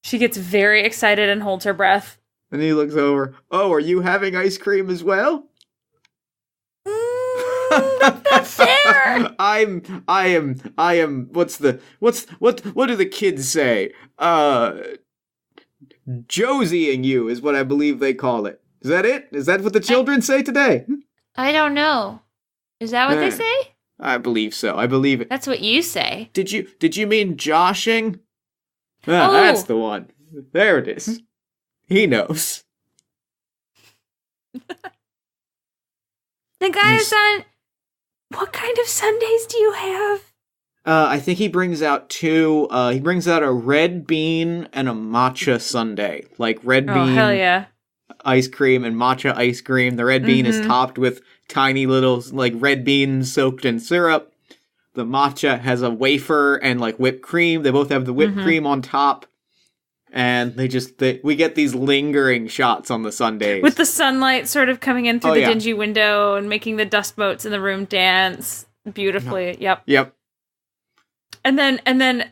She gets very excited and holds her breath. And he looks over. "Oh, are you having ice cream as well?" That's not fair. I am, what do the kids say? Josying you is what I believe they call it. Is that it? Is that what the children say today? I don't know. Is that what they say? I believe so. I believe it. That's what you say. Did you mean joshing? That's the one. There it is. He knows. The guy is on... What kind of sundaes do you have? I think he brings out two. He brings out a red bean and a matcha sundae. Like red bean hell yeah. ice cream and matcha ice cream. The red bean is topped with tiny little, like, red beans soaked in syrup. The matcha has a wafer and, like, whipped cream. They both have the whipped cream on top. And we get these lingering shots on the sundaes. With the sunlight sort of coming in through the dingy window and making the dust motes in the room dance beautifully. Yep. And then,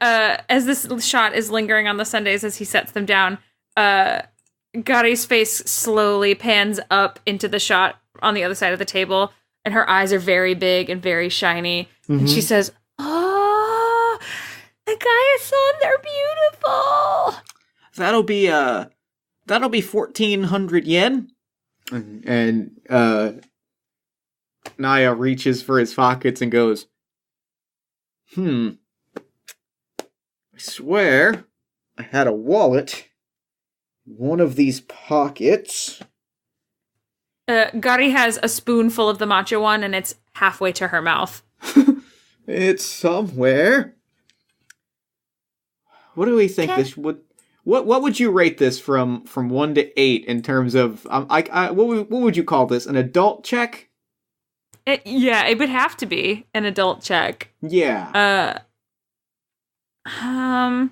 as this shot is lingering on the sundaes as he sets them down, Gari's face slowly pans up into the shot on the other side of the table, and her eyes are very big and very shiny. And she says, "Oh, the Gaia-san, they're beautiful." That'll be 1,400 yen. And Naya reaches for his pockets and goes, I swear I had a wallet in one of these pockets. Gari has a spoonful of the matcha one, and it's halfway to her mouth. It's somewhere. What do we think this would... What would you rate this from 1 to 8 in terms of... what would you call this? An adult check? It would have to be an adult check. Yeah. I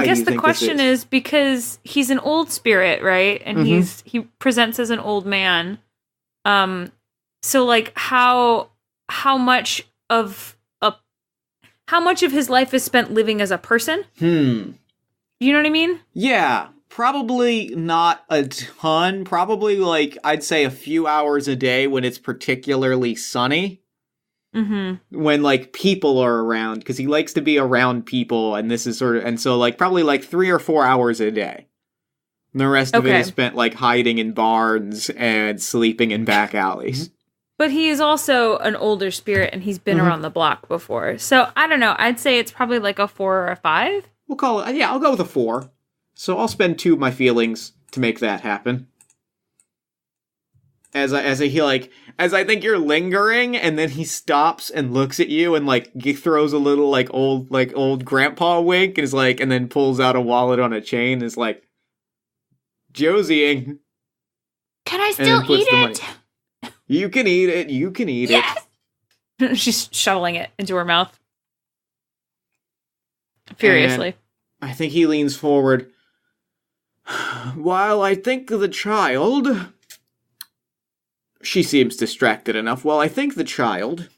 guess the question is because he's an old spirit, right? And he presents as an old man. So like how much of his life is spent living as a person? You know what I mean? Yeah, probably not a ton. Probably like I'd say a few hours a day when it's particularly sunny. When like people are around, because he likes to be around people, and this is so like probably like 3 or 4 hours a day. And the rest of it is spent like hiding in barns and sleeping in back alleys. But he is also an older spirit, and he's been around the block before. So I don't know. I'd say it's probably like a 4 or a 5. We'll call it. Yeah, I'll go with a 4. So I'll spend 2 of my feelings to make that happen. As I think you're lingering, and then he stops and looks at you and like throws a little like old grandpa wink and is like, and then pulls out a wallet on a chain and is like, Josying. Can I still eat it? You can eat it. You can eat it. She's shoveling it into her mouth furiously. And I think he leans forward. While I think the child... She seems distracted enough. Well, I think the child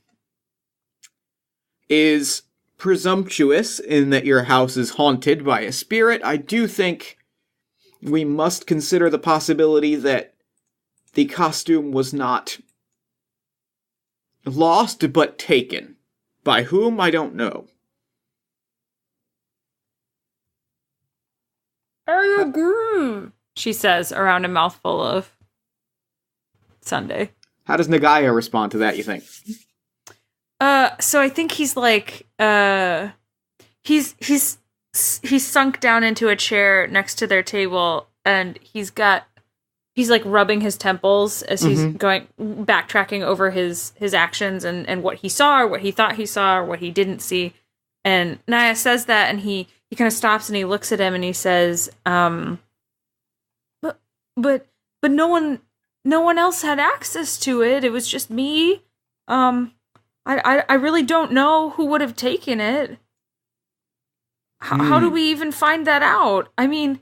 is presumptuous in that your house is haunted by a spirit. I do think we must consider the possibility that the costume was not lost, but taken. By whom, I don't know. I agree, she says around a mouthful of sundae. How does Nagaya respond to that, you think? So I think he's like, he's sunk down into a chair next to their table, and he's like rubbing his temples as he's backtracking over his actions and what he saw, or what he thought he saw, or what he didn't see. And Naya says that, and he kind of stops and he looks at him and he says, but no one else had access to it. It was just me. I really don't know who would have taken it. How do we even find that out? I mean,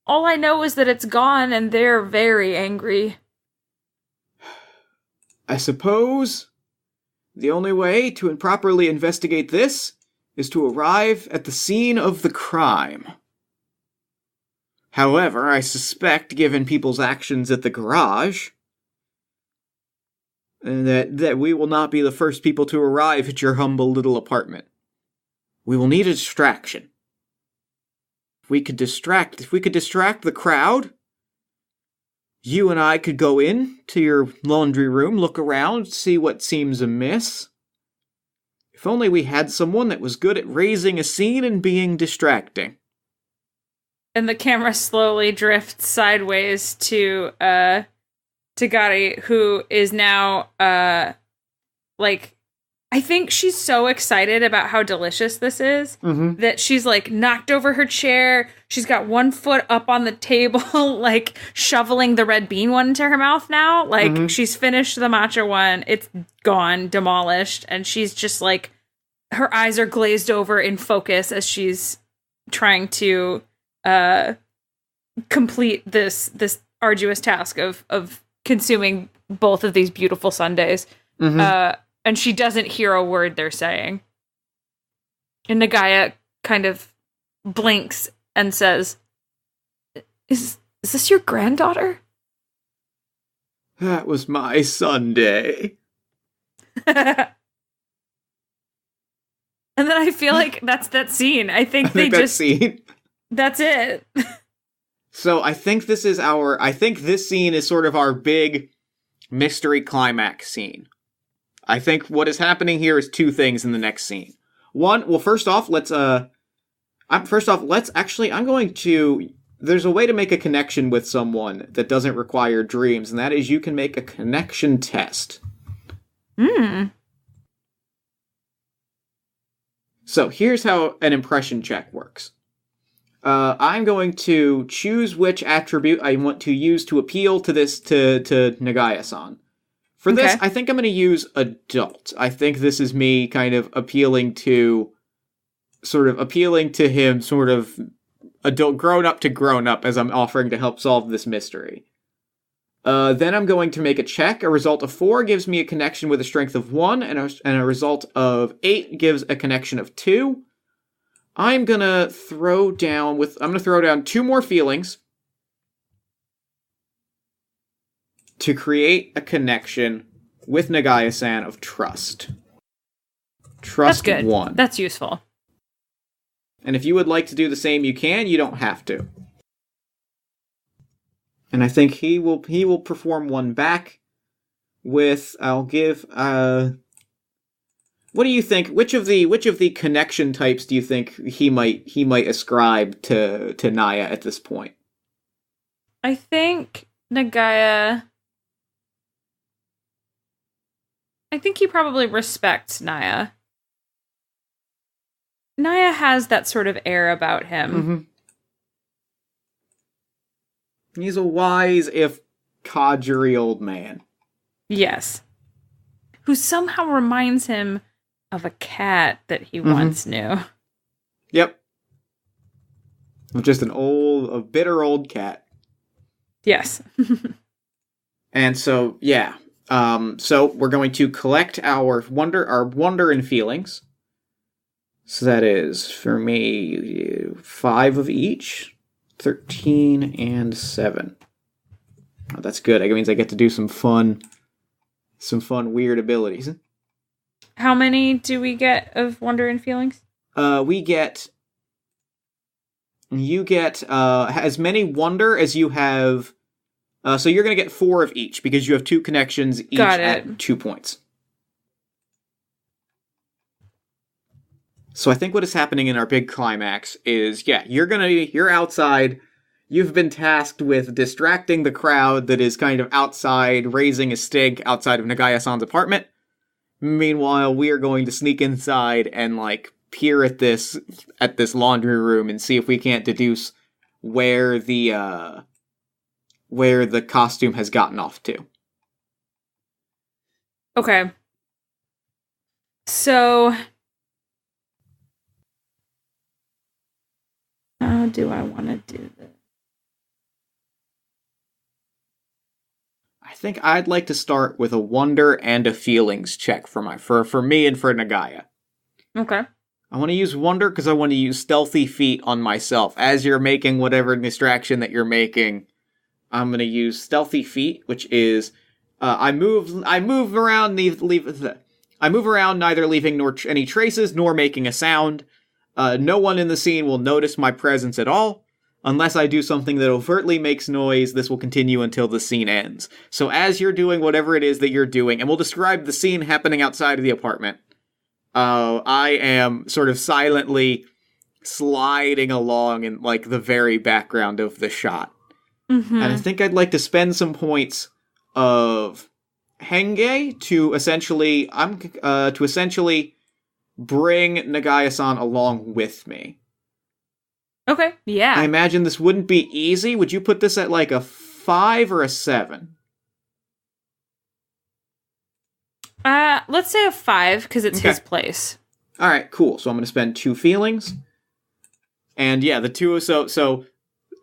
all I know is that it's gone and they're very angry. I suppose the only way to improperly investigate this is to arrive at the scene of the crime. However, I suspect, given people's actions at the garage, And that we will not be the first people to arrive at your humble little apartment. We will need a distraction. If we could distract the crowd, you and I could go in to your laundry room, look around, see what seems amiss. If only we had someone that was good at raising a scene and being distracting. And the camera slowly drifts sideways to Gary, who is now, I think she's so excited about how delicious this is that she's, knocked over her chair. She's got one foot up on the table, shoveling the red bean one into her mouth now. She's finished the matcha one. It's gone, demolished. And she's just, her eyes are glazed over in focus as she's trying to complete this arduous task of consuming both of these beautiful sundaes. And she doesn't hear a word they're saying. And Nagaya kind of blinks and says, Is this your granddaughter? That was my Sunday. And then I feel like that's that scene. I think scene. That's it. So I think this scene is sort of our big mystery climax scene. I think what is happening here is two things in the next scene. One, well, there's a way to make a connection with someone that doesn't require dreams, and that is you can make a connection test. So here's how an impression check works. I'm going to choose which attribute I want to use to appeal to Nagaya-san. For this, I think I'm going to use adult. I think this is me kind of appealing to him, sort of adult, grown up to grown up, as I'm offering to help solve this mystery. Then I'm going to make a check. A result of 4 gives me a connection with a strength of 1, and a result of 8 gives a connection of 2. I'm going to throw down 2 more feelings to create a connection with Nagaya-san of trust. Trust. That's good. 1. That's useful. And if you would like to do the same, you can. You don't have to. And I think he will perform 1 back with, I'll give, what do you think? Which of the connection types do you think he might ascribe to Naya at this point? I think Nagaya, I think he probably respects Naya. Naya has that sort of air about him. He's a wise, if codgery old man. Yes. Who somehow reminds him of a cat that he once knew. Yep. Just a bitter old cat. Yes. And so, yeah. So we're going to collect our wonder and feelings. So that is, for me, 5 of each. 13 and 7. Oh, that's good. That means I get to do some fun weird abilities. How many do we get of wonder and feelings? You get as many wonder as you have. So you're going to get 4 of each because you have 2 connections each at 2 points. So I think what is happening in our big climax is, you're outside. You've been tasked with distracting the crowd that is kind of outside, raising a stink outside of Nagaya-san's apartment. Meanwhile, we are going to sneak inside and, peer at this laundry room and see if we can't deduce where the costume has gotten off to. Okay. So, how do I want to do this? I think I'd like to start with a wonder and a feelings check for me and for Nagaya. Okay. I want to use wonder because I want to use stealthy feet on myself. As you're making whatever distraction that you're making, I'm going to use stealthy feet, which is I move around, I move around, neither leaving any traces nor making a sound. No one in the scene will notice my presence at all. Unless I do something that overtly makes noise, this will continue until the scene ends. So as you're doing whatever it is that you're doing, and we'll describe the scene happening outside of the apartment, I am sort of silently sliding along in, like, the very background of the shot. Mm-hmm. And I think I'd like to spend some points of henge to essentially, bring Nagaya-san along with me. Okay, yeah. I imagine this wouldn't be easy. Would you put this at like a 5 or a 7? Let's say a 5, because it's his place. Alright, cool. So I'm going to spend 2 feelings. And yeah, the 2, so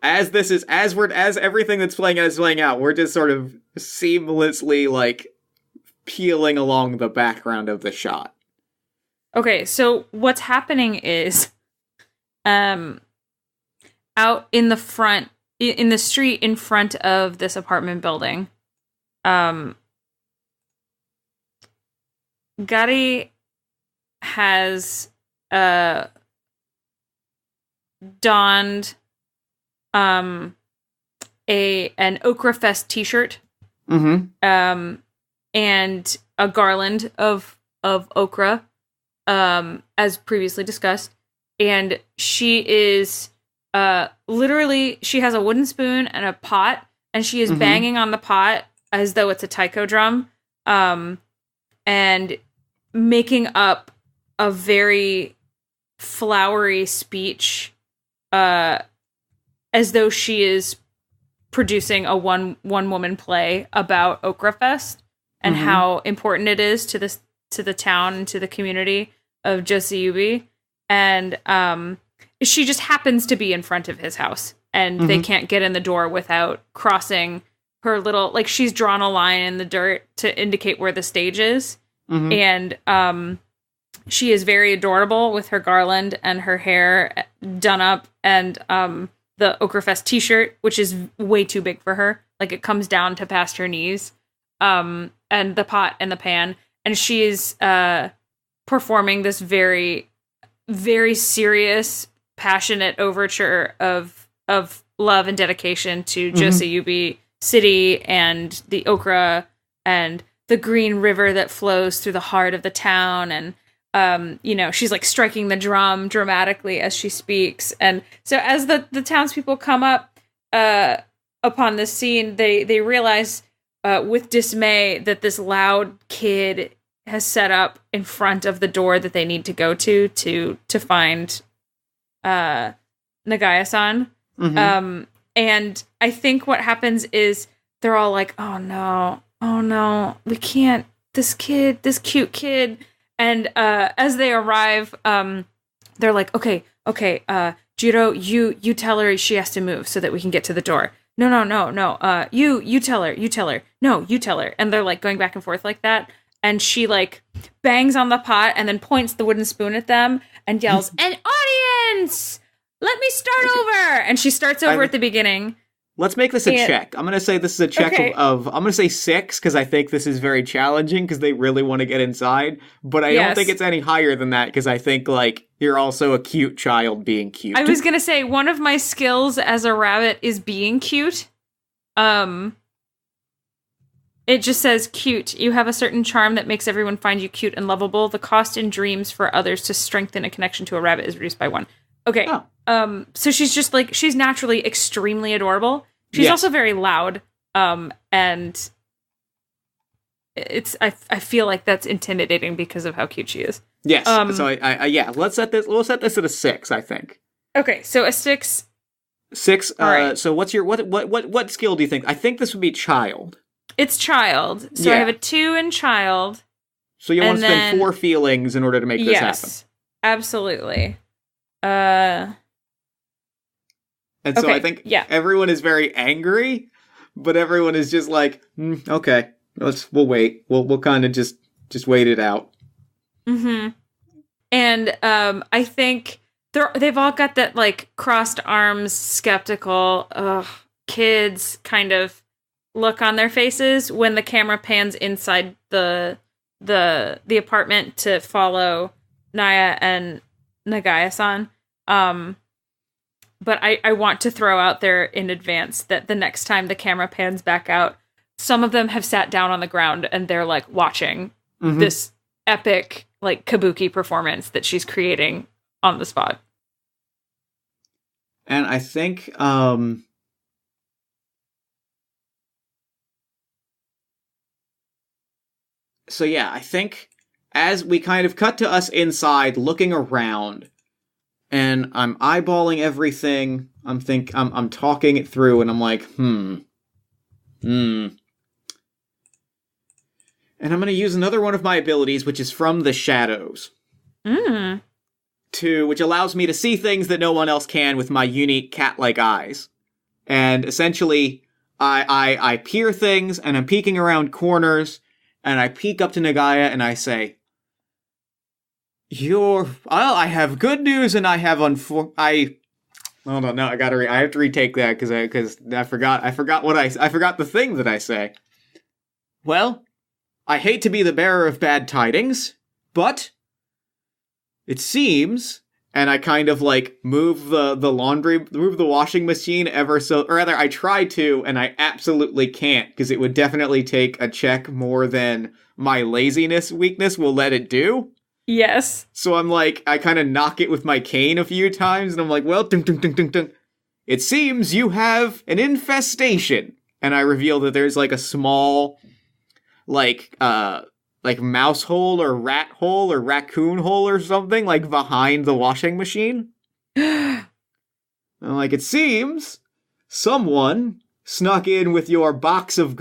as everything that's playing out is playing out, we're just sort of seamlessly, like, peeling along the background of the shot. Okay, so what's happening is, out in the front, in the street in front of this apartment building, Gary has donned an Okra Fest t-shirt, and a garland of okra, as previously discussed, and she is literally, she has a wooden spoon and a pot, and she is banging on the pot as though it's a taiko drum, and making up a very flowery speech, as though she is producing a one woman play about Okra Fest and how important it is to the town and to the community of Joseyubi. And she just happens to be in front of his house, and they can't get in the door without crossing her little, like, she's drawn a line in the dirt to indicate where the stage is. And she is very adorable with her garland and her hair done up, and the Okra Fest t-shirt, which is way too big for her. Like, it comes down to past her knees, and the pot and the pan. And she's performing this very, very serious, passionate overture of love and dedication to Joseyubi City and the okra and the green river that flows through the heart of the town. And she's like striking the drum dramatically as she speaks. And so as the townspeople come up upon this scene, they realize with dismay that this loud kid has set up in front of the door that they need to go to find Nagaya-san. And I think what happens is they're all like, oh no, we can't, this cute kid. And as they arrive, they're like, okay, Jiro, you tell her she has to move so that we can get to the door. No, you tell her. No, you tell her. And they're like going back and forth like that. And she like bangs on the pot and then points the wooden spoon at them and yells, "An audience! Let me start over!" And she starts over at the beginning. Let's make this a check. I'm going to say this is a check I'm going to say 6, because I think this is very challenging, because they really want to get inside. But I don't think it's any higher than that, because I think, like, you're also a cute child being cute. I was going to say, one of my skills as a rabbit is being cute. It just says cute. You have a certain charm that makes everyone find you cute and lovable. The cost in dreams for others to strengthen a connection to a rabbit is reduced by 1. Okay. Oh. So she's just like, she's naturally extremely adorable. She's also very loud. And I feel like that's intimidating because of how cute she is. Yes. So let's set this at a 6, I think. Okay. So a 6. 6. Right. So what's your, what skill do you think? I think this would be child. It's child. So I have a 2 in child. So you want to spend 4 feelings in order to make this happen. Yes. Absolutely. And so I think everyone is very angry, but everyone is just like, okay, we'll wait. We'll kind of just wait it out. Mm-hmm. And I think they've all got that like crossed arms, skeptical, kids kind of look on their faces when the camera pans inside the apartment to follow Naya and Nagaya-san. But I want to throw out there in advance that the next time the camera pans back out, some of them have sat down on the ground and they're like watching this epic like kabuki performance that she's creating on the spot. And I think so yeah, I think as we kind of cut to us inside looking around, and I'm eyeballing everything, I'm talking it through, and I'm like, And I'm going to use another one of my abilities, which is from the shadows. Which allows me to see things that no one else can with my unique cat-like eyes. And essentially, I peer things, and I'm peeking around corners, and I peek up to Nagaya, and I say, I have good news, and I have hold on, no, I have to retake that, because I forgot the thing that I say. Well, I hate to be the bearer of bad tidings, but it seems, and I kind of like move the washing machine ever so, or rather I try to, and I absolutely can't, because it would definitely take a check more than my laziness weakness will let it do. Yes. So I'm like, I kind of knock it with my cane a few times, and I'm like, well, dun, dun, dun, dun, dun. It seems you have an infestation. And I reveal that there's like a small, like mouse hole or rat hole or raccoon hole or something, like behind the washing machine. I'm like, it seems someone snuck in with your box of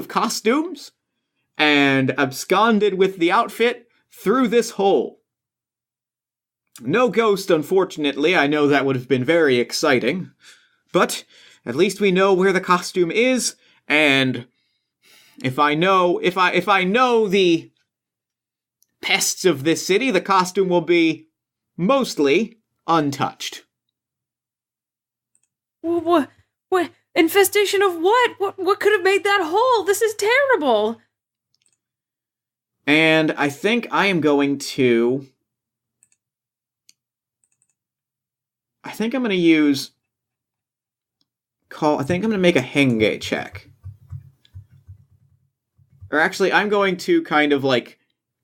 costumes and absconded with the outfit through this hole. No ghost, unfortunately. I know that would have been very exciting. But at least we know where the costume is, and if I know the pests of this city, the costume will be mostly untouched. What? Infestation of what? What could have made that hole? This is terrible. And I think I am going to... I think I'm going to make a henge check. Or actually, I'm going to kind of like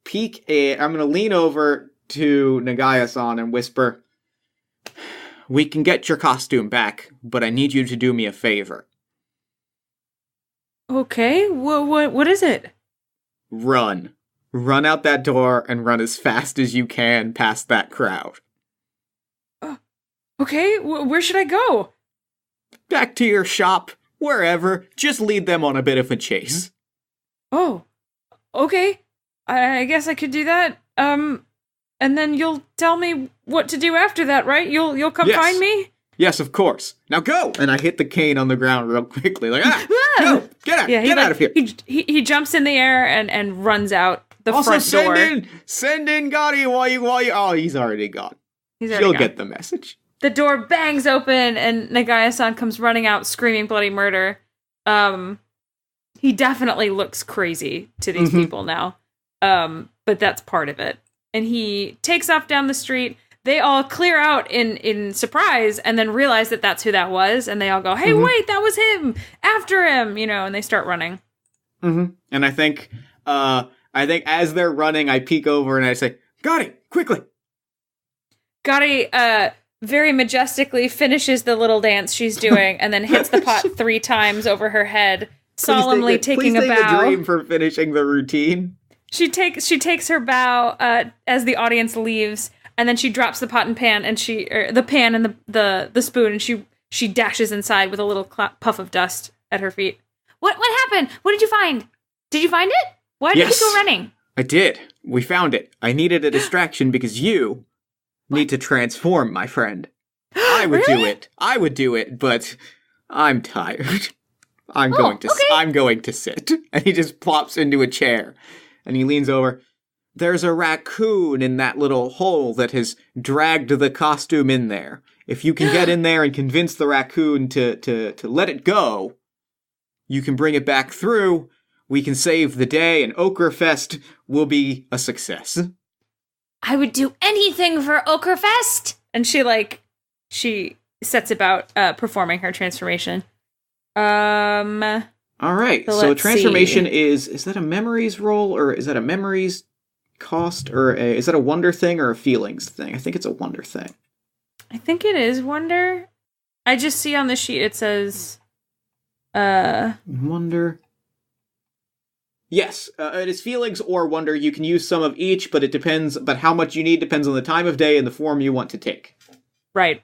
I'm going to lean over to Nagaya-san and whisper, we can get your costume back, but I need you to do me a favor. Okay, what is it? Run. Run out that door and run as fast as you can past that crowd. Okay, where should I go? Back to your shop, wherever. Just lead them on a bit of a chase. Oh, okay. I guess I could do that. And then you'll tell me what to do after that, right? You'll come find me? Yes, of course. Now go! And I hit the cane on the ground real quickly, like, go! Get out of here! He jumps in the air and runs out the front door. Send in Gotti while you, oh, he's already gone. She'll get the message. The door bangs open and Nagaya-san comes running out screaming bloody murder. He definitely looks crazy to these people now. But that's part of it. And he takes off down the street. They all clear out in surprise and then realize that that's who that was. And they all go, hey, wait, that was him! After him! And they start running. And I think as they're running, I peek over and I say, Gotti, quickly! Gotti, very majestically finishes the little dance she's doing and then hits the pot 3 times over her head, solemnly taking a bow. Please take a dream for finishing the routine. She takes her bow as the audience leaves, and then she drops the pot and pan, and the pan and the spoon, and she dashes inside with a little puff of dust at her feet. What happened? What did you find? Did you find it? Why did you go running? I did. We found it. I needed a distraction because you need to transform, my friend. I would do it. I would do it, but I'm tired. I'm going to sit. And he just plops into a chair. And he leans over. There's a raccoon in that little hole that has dragged the costume in there. If you can get in there and convince the raccoon to let it go, you can bring it back through, we can save the day, and Okra Fest will be a success. I would do anything for Okra Fest! And she sets about performing her transformation. All right, so transformation is that a memories roll, or is that a memories cost, or is that a wonder thing or a feelings thing? I think it's a wonder thing. I think it is wonder. I just see on the sheet it says... Wonder. Yes, it is feelings or wonder. You can use some of each, but it depends. But how much you need depends on the time of day and the form you want to take. Right.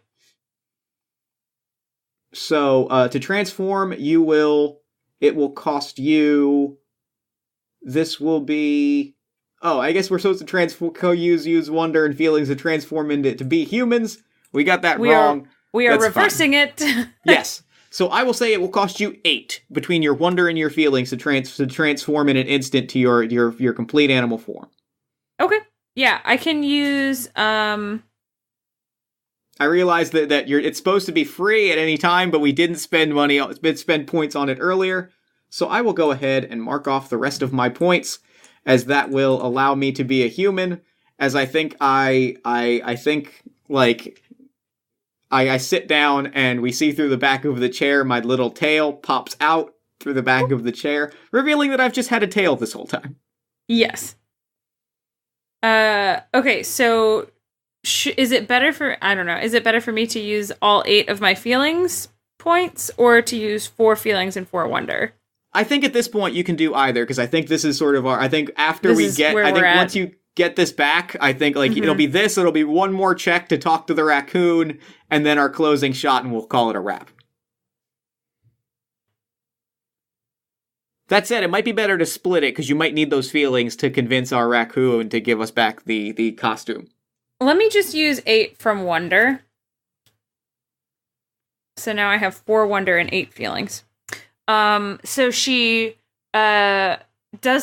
So to transform, it will cost you. This will be. Oh, I guess we're supposed to use wonder and feelings to transform to be humans. We got that wrong. We are reversing it. Yes. So I will say it will cost you 8 between your wonder and your feelings to transform in an instant to your complete animal form. Okay. Yeah, I can use. I realized that it's supposed to be free at any time, but we didn't spend points on it earlier. So I will go ahead and mark off the rest of my points, as that will allow me to be a human. As I think I sit down and we see through the back of the chair, my little tail pops out through the back of the chair, revealing that I've just had a tail this whole time. Yes. Okay, so is it better for me to use all 8 of my feelings points, or to use 4 feelings and 4 wonder? I think at this point you can do either, because I think this is sort of once you get this back, I think it'll be one more check to talk to the raccoon, and then our closing shot, and we'll call it a wrap. That said, it might be better to split it, because you might need those feelings to convince our raccoon to give us back the costume. Let me just use 8 from wonder. So now I have 4 wonder and 8 feelings. So she does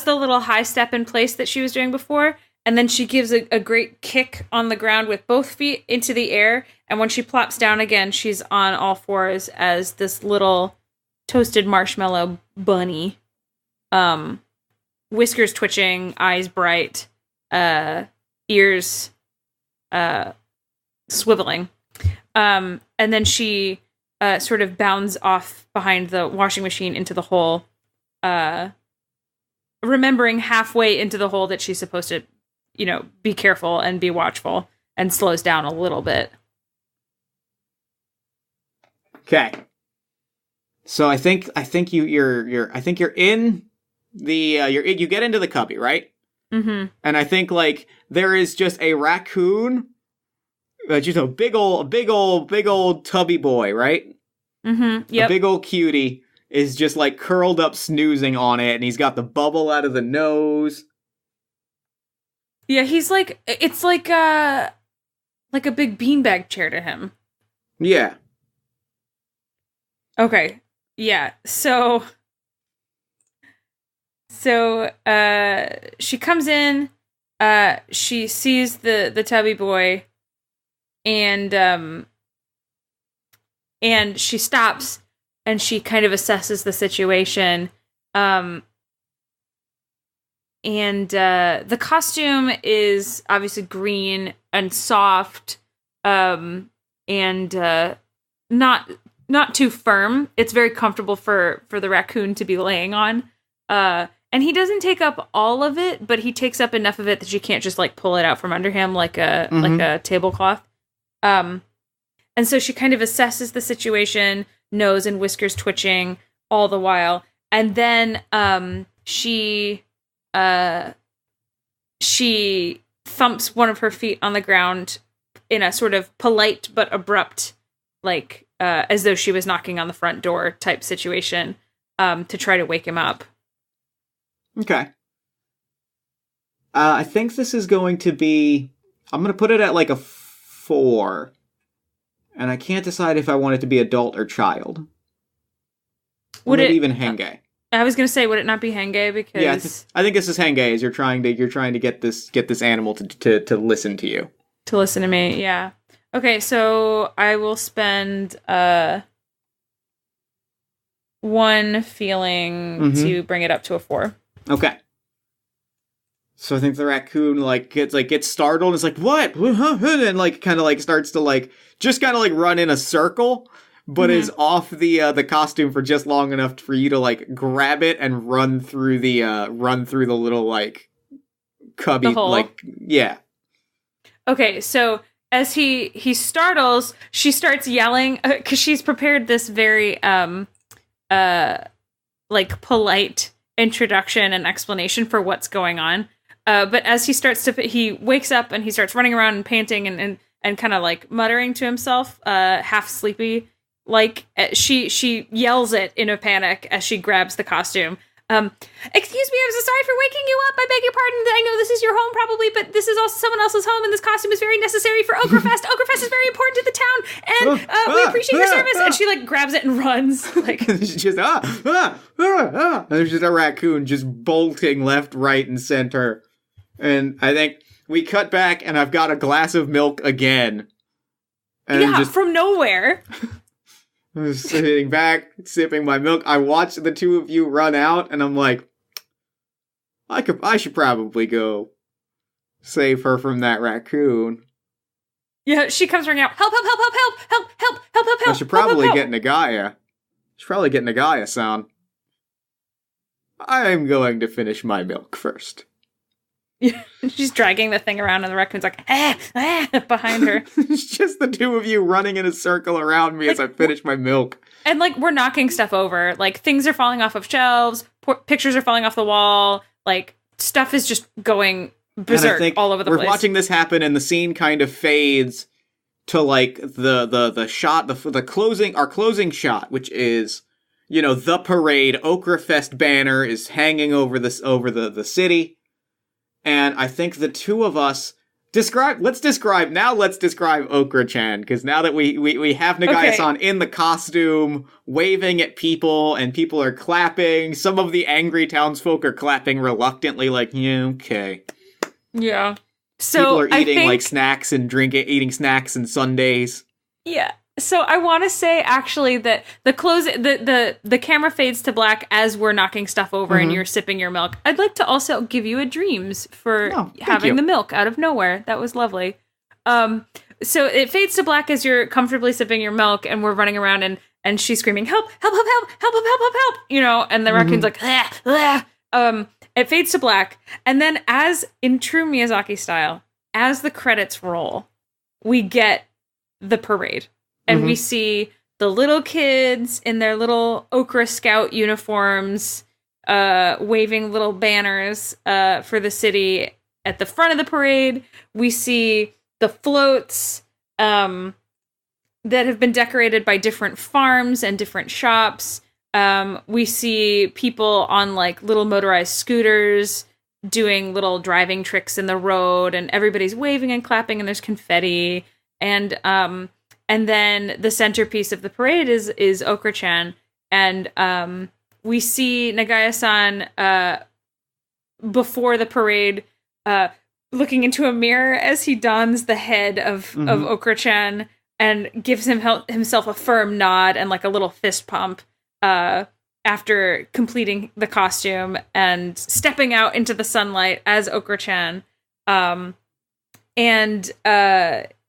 the little high step in place that she was doing before, and then she gives a great kick on the ground with both feet into the air, and when she plops down again, she's on all fours as this little toasted marshmallow bunny. Whiskers twitching, eyes bright, ears swiveling. And then she sort of bounds off behind the washing machine into the hole, remembering halfway into the hole that she's supposed to, be careful and be watchful, and slows down a little bit. Okay. So I think you're in the you get into the cubby, right? Mm-hmm. And I think there is just a raccoon, just a big old tubby boy, right? Mm-hmm. Yep. A big old cutie is just curled up snoozing on it, and he's got the bubble out of the nose. Yeah, he's it's like a big beanbag chair to him. Yeah. Okay. Yeah. So she comes in, she sees the tubby boy, and she stops, and she kind of assesses the situation. And the costume is obviously green and soft, and not too firm. It's very comfortable for the raccoon to be laying on. And he doesn't take up all of it, but he takes up enough of it that you can't just pull it out from under him like a tablecloth. And so she kind of assesses the situation, nose and whiskers twitching all the while, and then she thumps one of her feet on the ground in a sort of polite but abrupt, as though she was knocking on the front door type situation, to try to wake him up. Okay. I think this is going to be... I'm going to put it at a 4. And I can't decide if I want it to be adult or child. Would it even henge? I was going to say, would it not be henge? Because yeah, I think this is henge. As you're trying to get this animal to listen to you. To listen to me, yeah. Okay, so I will spend 1 feeling to bring it up to a 4. Okay. So I think the raccoon gets startled and is like, what? And kind of starts to just kind of run in a circle, but is off the costume for just long enough for you to grab it and run through the little cubby, The hole. Yeah. Okay, so as he startles, she starts yelling because she's prepared this very polite introduction and explanation for what's going on. But as he wakes up and he starts running around and panting and kind of muttering to himself, half sleepy. She yells it in a panic as she grabs the costume. Excuse me, I'm so sorry for waking you up. I beg your pardon. I know this is your home probably, but this is also someone else's home, and this costume is very necessary for Okrafest. Okrafest is very important to the town, and we appreciate your service. And she grabs it and runs. She's just and there's just a raccoon just bolting left, right, and center. And I think we cut back, and I've got a glass of milk again. And from nowhere. I was sitting back, sipping my milk. I watched the two of you run out, and I'm like, I should probably go save her from that raccoon. Yeah, she comes running out. Help, help, help, help, help, help, help, help, help, help. I should probably get Nagaya. Son. I'm going to finish my milk first. Yeah, she's dragging the thing around, and the raccoon's behind her. It's just the two of you running in a circle around me as I finish my milk. And we're knocking stuff over. Things are falling off of shelves, pictures are falling off the wall. Stuff is just going berserk all over the place. We're watching this happen, and the scene kind of fades to the shot, the closing, our closing shot, which is, the parade. Okrafest banner is hanging over the city. And I think the two of us let's describe Okra-chan, because now that we have Nagaya-san in the costume, waving at people, and people are clapping, some of the angry townsfolk are clapping reluctantly, okay. Yeah. So people are eating snacks and eating snacks and sundaes. Yeah. So I want to say actually that the camera fades to black as we're knocking stuff over and you're sipping your milk. I'd like to also give you a dreams for having the milk out of nowhere. That was lovely. So it fades to black as you're comfortably sipping your milk, and we're running around and she's screaming, help, help, help, help, help, help, help, help, help, and the raccoon's like, ah, ah. It fades to black, and then as in true Miyazaki style, as the credits roll, we get the parade. And we see the little kids in their little Okra Scout uniforms, waving little banners for the city at the front of the parade. We see the floats that have been decorated by different farms and different shops. We see people on little motorized scooters doing little driving tricks in the road, and everybody's waving and clapping, and there's confetti. And then the centerpiece of the parade is Okra-chan. And we see Nagaya-san before the parade looking into a mirror as he dons the head of Okra-chan and gives himself a firm nod and a little fist pump after completing the costume and stepping out into the sunlight as Okra-chan.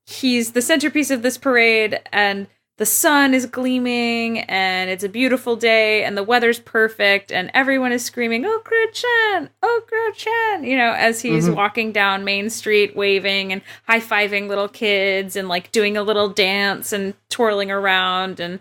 He's the centerpiece of this parade, and the sun is gleaming, and it's a beautiful day, and the weather's perfect, and everyone is screaming, Okra-chan! Okra-chan! As he's walking down Main Street, waving and high-fiving little kids, and, doing a little dance and twirling around, and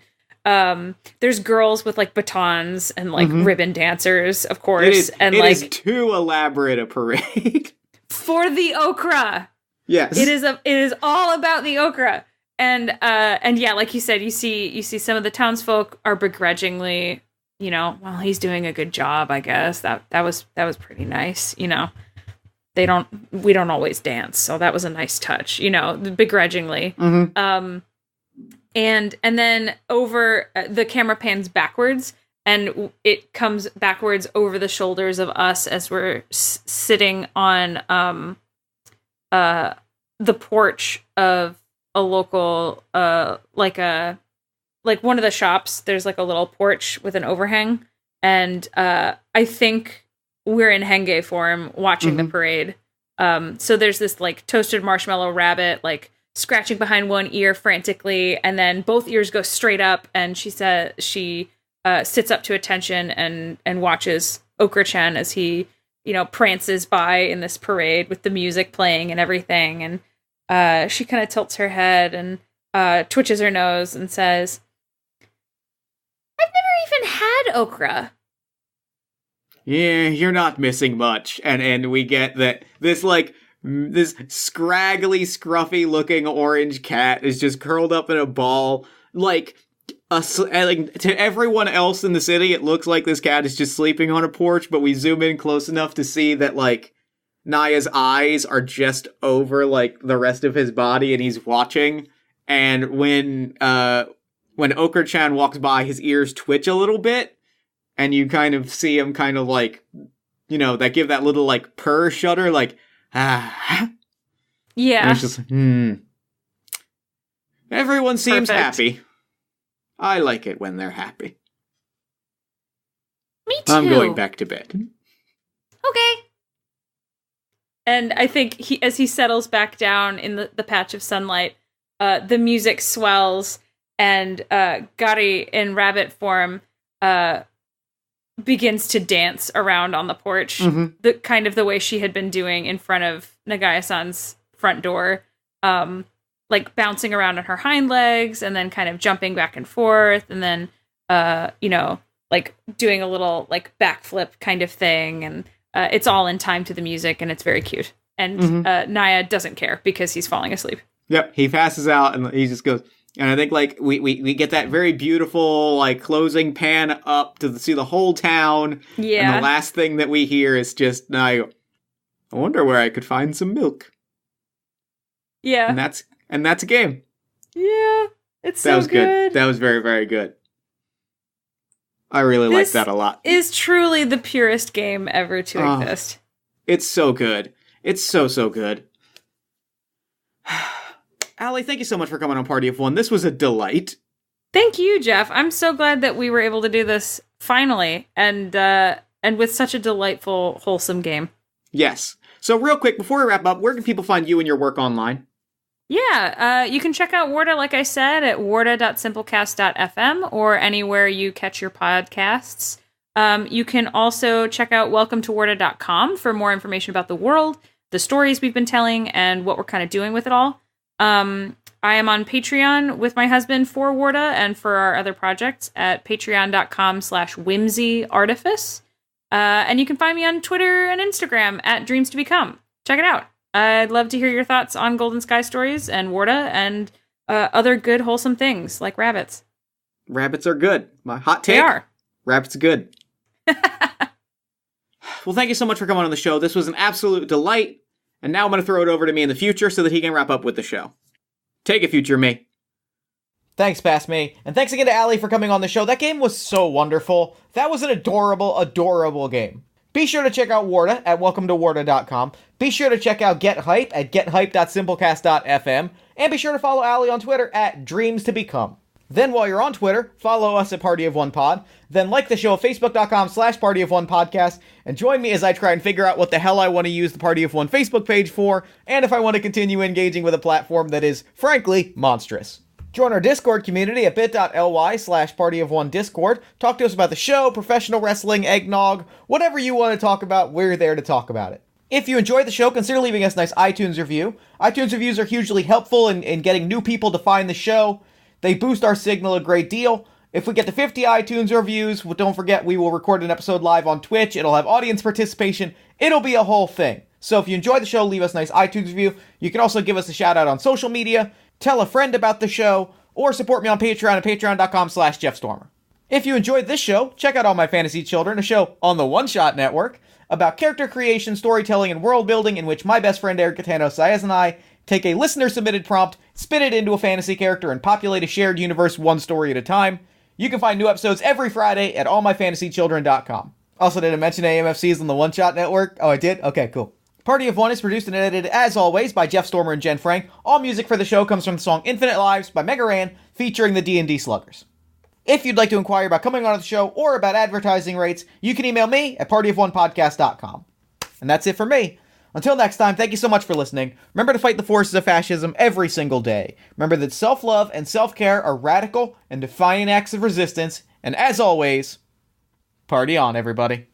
there's girls with, batons and, ribbon dancers, of course. It is too elaborate a parade. For the okra! Yes. It is all about the okra. And yeah, like you said, you see some of the townsfolk are begrudgingly, well, he's doing a good job, I guess. That was pretty nice, we don't always dance, so that was a nice touch, begrudgingly. And then over the camera pans backwards, and it comes backwards over the shoulders of us as we're sitting on the porch of a local, a like one of the shops, there's like a little porch with an overhang. And I think we're in henge form watching the parade. So there's this like toasted marshmallow rabbit, like scratching behind one ear frantically. And then both ears go straight up. And she says she sits up to attention and watches Okra-chan as he, prances by in this parade with the music playing and everything. And she kind of tilts her head and twitches her nose and says, I've never even had okra. Yeah, you're not missing much. And we get that this scraggly, scruffy looking orange cat is just curled up in a ball. Like to everyone else in the city, it looks like this cat is just sleeping on a porch, but we zoom in close enough to see that like Naya's eyes are just over like the rest of his body and he's watching. And when Okra-chan walks by, his ears twitch a little bit, and you kind of see him kind of like, that give that little like purr shudder, like, ah. Yeah. And it's just, Everyone seems happy. I like it when they're happy. Me too. I'm going back to bed. Okay. And I think as he settles back down in the patch of sunlight, the music swells, and Gari in rabbit form begins to dance around on the porch, the kind of the way she had been doing in front of Nagaya-san's front door, like bouncing around on her hind legs and then kind of jumping back and forth, and then like doing a little like backflip kind of thing, and it's all in time to the music, and it's very cute. And Naya doesn't care because he's falling asleep. Yep, he passes out and he just goes. And I think like we get that very beautiful like closing pan up to see the whole town. Yeah. And the last thing that we hear is just Naya. I wonder where I could find some milk. Yeah. And that's a game. Yeah. It's so that was good. That was very, very good. I really like that a lot. This is truly the purest game ever to exist. It's so good. It's so good. Aly, thank you so much for coming on Party of One. This was a delight. Thank you, Jeff. I'm so glad that we were able to do this finally, and with such a delightful, wholesome game. Yes. So real quick, before we wrap up, where can people find you and your work online? Yeah, you can check out Warda, like I said, at warda.simplecast.fm or anywhere you catch your podcasts. You can also check out welcometowarda.com for more information about the world, the stories we've been telling, and what we're kind of doing with it all. I am on Patreon with my husband for Warda and for our other projects at patreon.com/whimsyartifice. And you can find me on Twitter and Instagram at Dreams to Become. Check it out. I'd love to hear your thoughts on Golden Sky Stories and Warda and other good, wholesome things like rabbits. Rabbits are good. My hot take. They are. Rabbits are good. Well, thank you so much for coming on the show. This was an absolute delight. And now I'm going to throw it over to me in the future so that he can wrap up with the show. Take it, future me. Thanks, past me. And thanks again to Aly for coming on the show. That game was so wonderful. That was an adorable, adorable game. Be sure to check out Warda at welcometowarda.com. Be sure to check out Get Hype at gethype.simplecast.fm. And be sure to follow Aly on Twitter at Dreams to Become. Then while you're on Twitter, follow us at Party of One Pod. Then like the show at facebook.com/Party of One Podcast. And join me as I try and figure out what the hell I want to use the Party of One Facebook page for, and if I want to continue engaging with a platform that is, frankly, monstrous. Join our Discord community at bit.ly/Party of One Discord. Talk to us about the show, professional wrestling, eggnog, whatever you want to talk about, we're there to talk about it. If you enjoyed the show, consider leaving us a nice iTunes review. iTunes reviews are hugely helpful in getting new people to find the show. They boost our signal a great deal. If we get to 50 iTunes reviews, well, don't forget we will record an episode live on Twitch. It'll have audience participation. It'll be a whole thing. So if you enjoy the show, leave us a nice iTunes review. You can also give us a shout out on social media, tell a friend about the show, or support me on Patreon at patreon.com/JeffStormer. If you enjoyed this show, check out All My Fantasy Children, a show on the One Shot Network about character creation, storytelling, and world building, in which my best friend Eric Catano Saez and I take a listener-submitted prompt, spin it into a fantasy character, and populate a shared universe one story at a time. You can find new episodes every Friday at allmyfantasychildren.com. Also, did I mention AMFC's on the One Shot Network? Oh, I did? Okay, cool. Party of One is produced and edited, as always, by Jeff Stormer and Jen Frank. All music for the show comes from the song Infinite Lives by Mega Ran, featuring the D&D Sluggers. If you'd like to inquire about coming on the show or about advertising rates, you can email me at partyofonepodcast.com. And that's it for me. Until next time, thank you so much for listening. Remember to fight the forces of fascism every single day. Remember that self-love and self-care are radical and defiant acts of resistance. And as always, party on, everybody.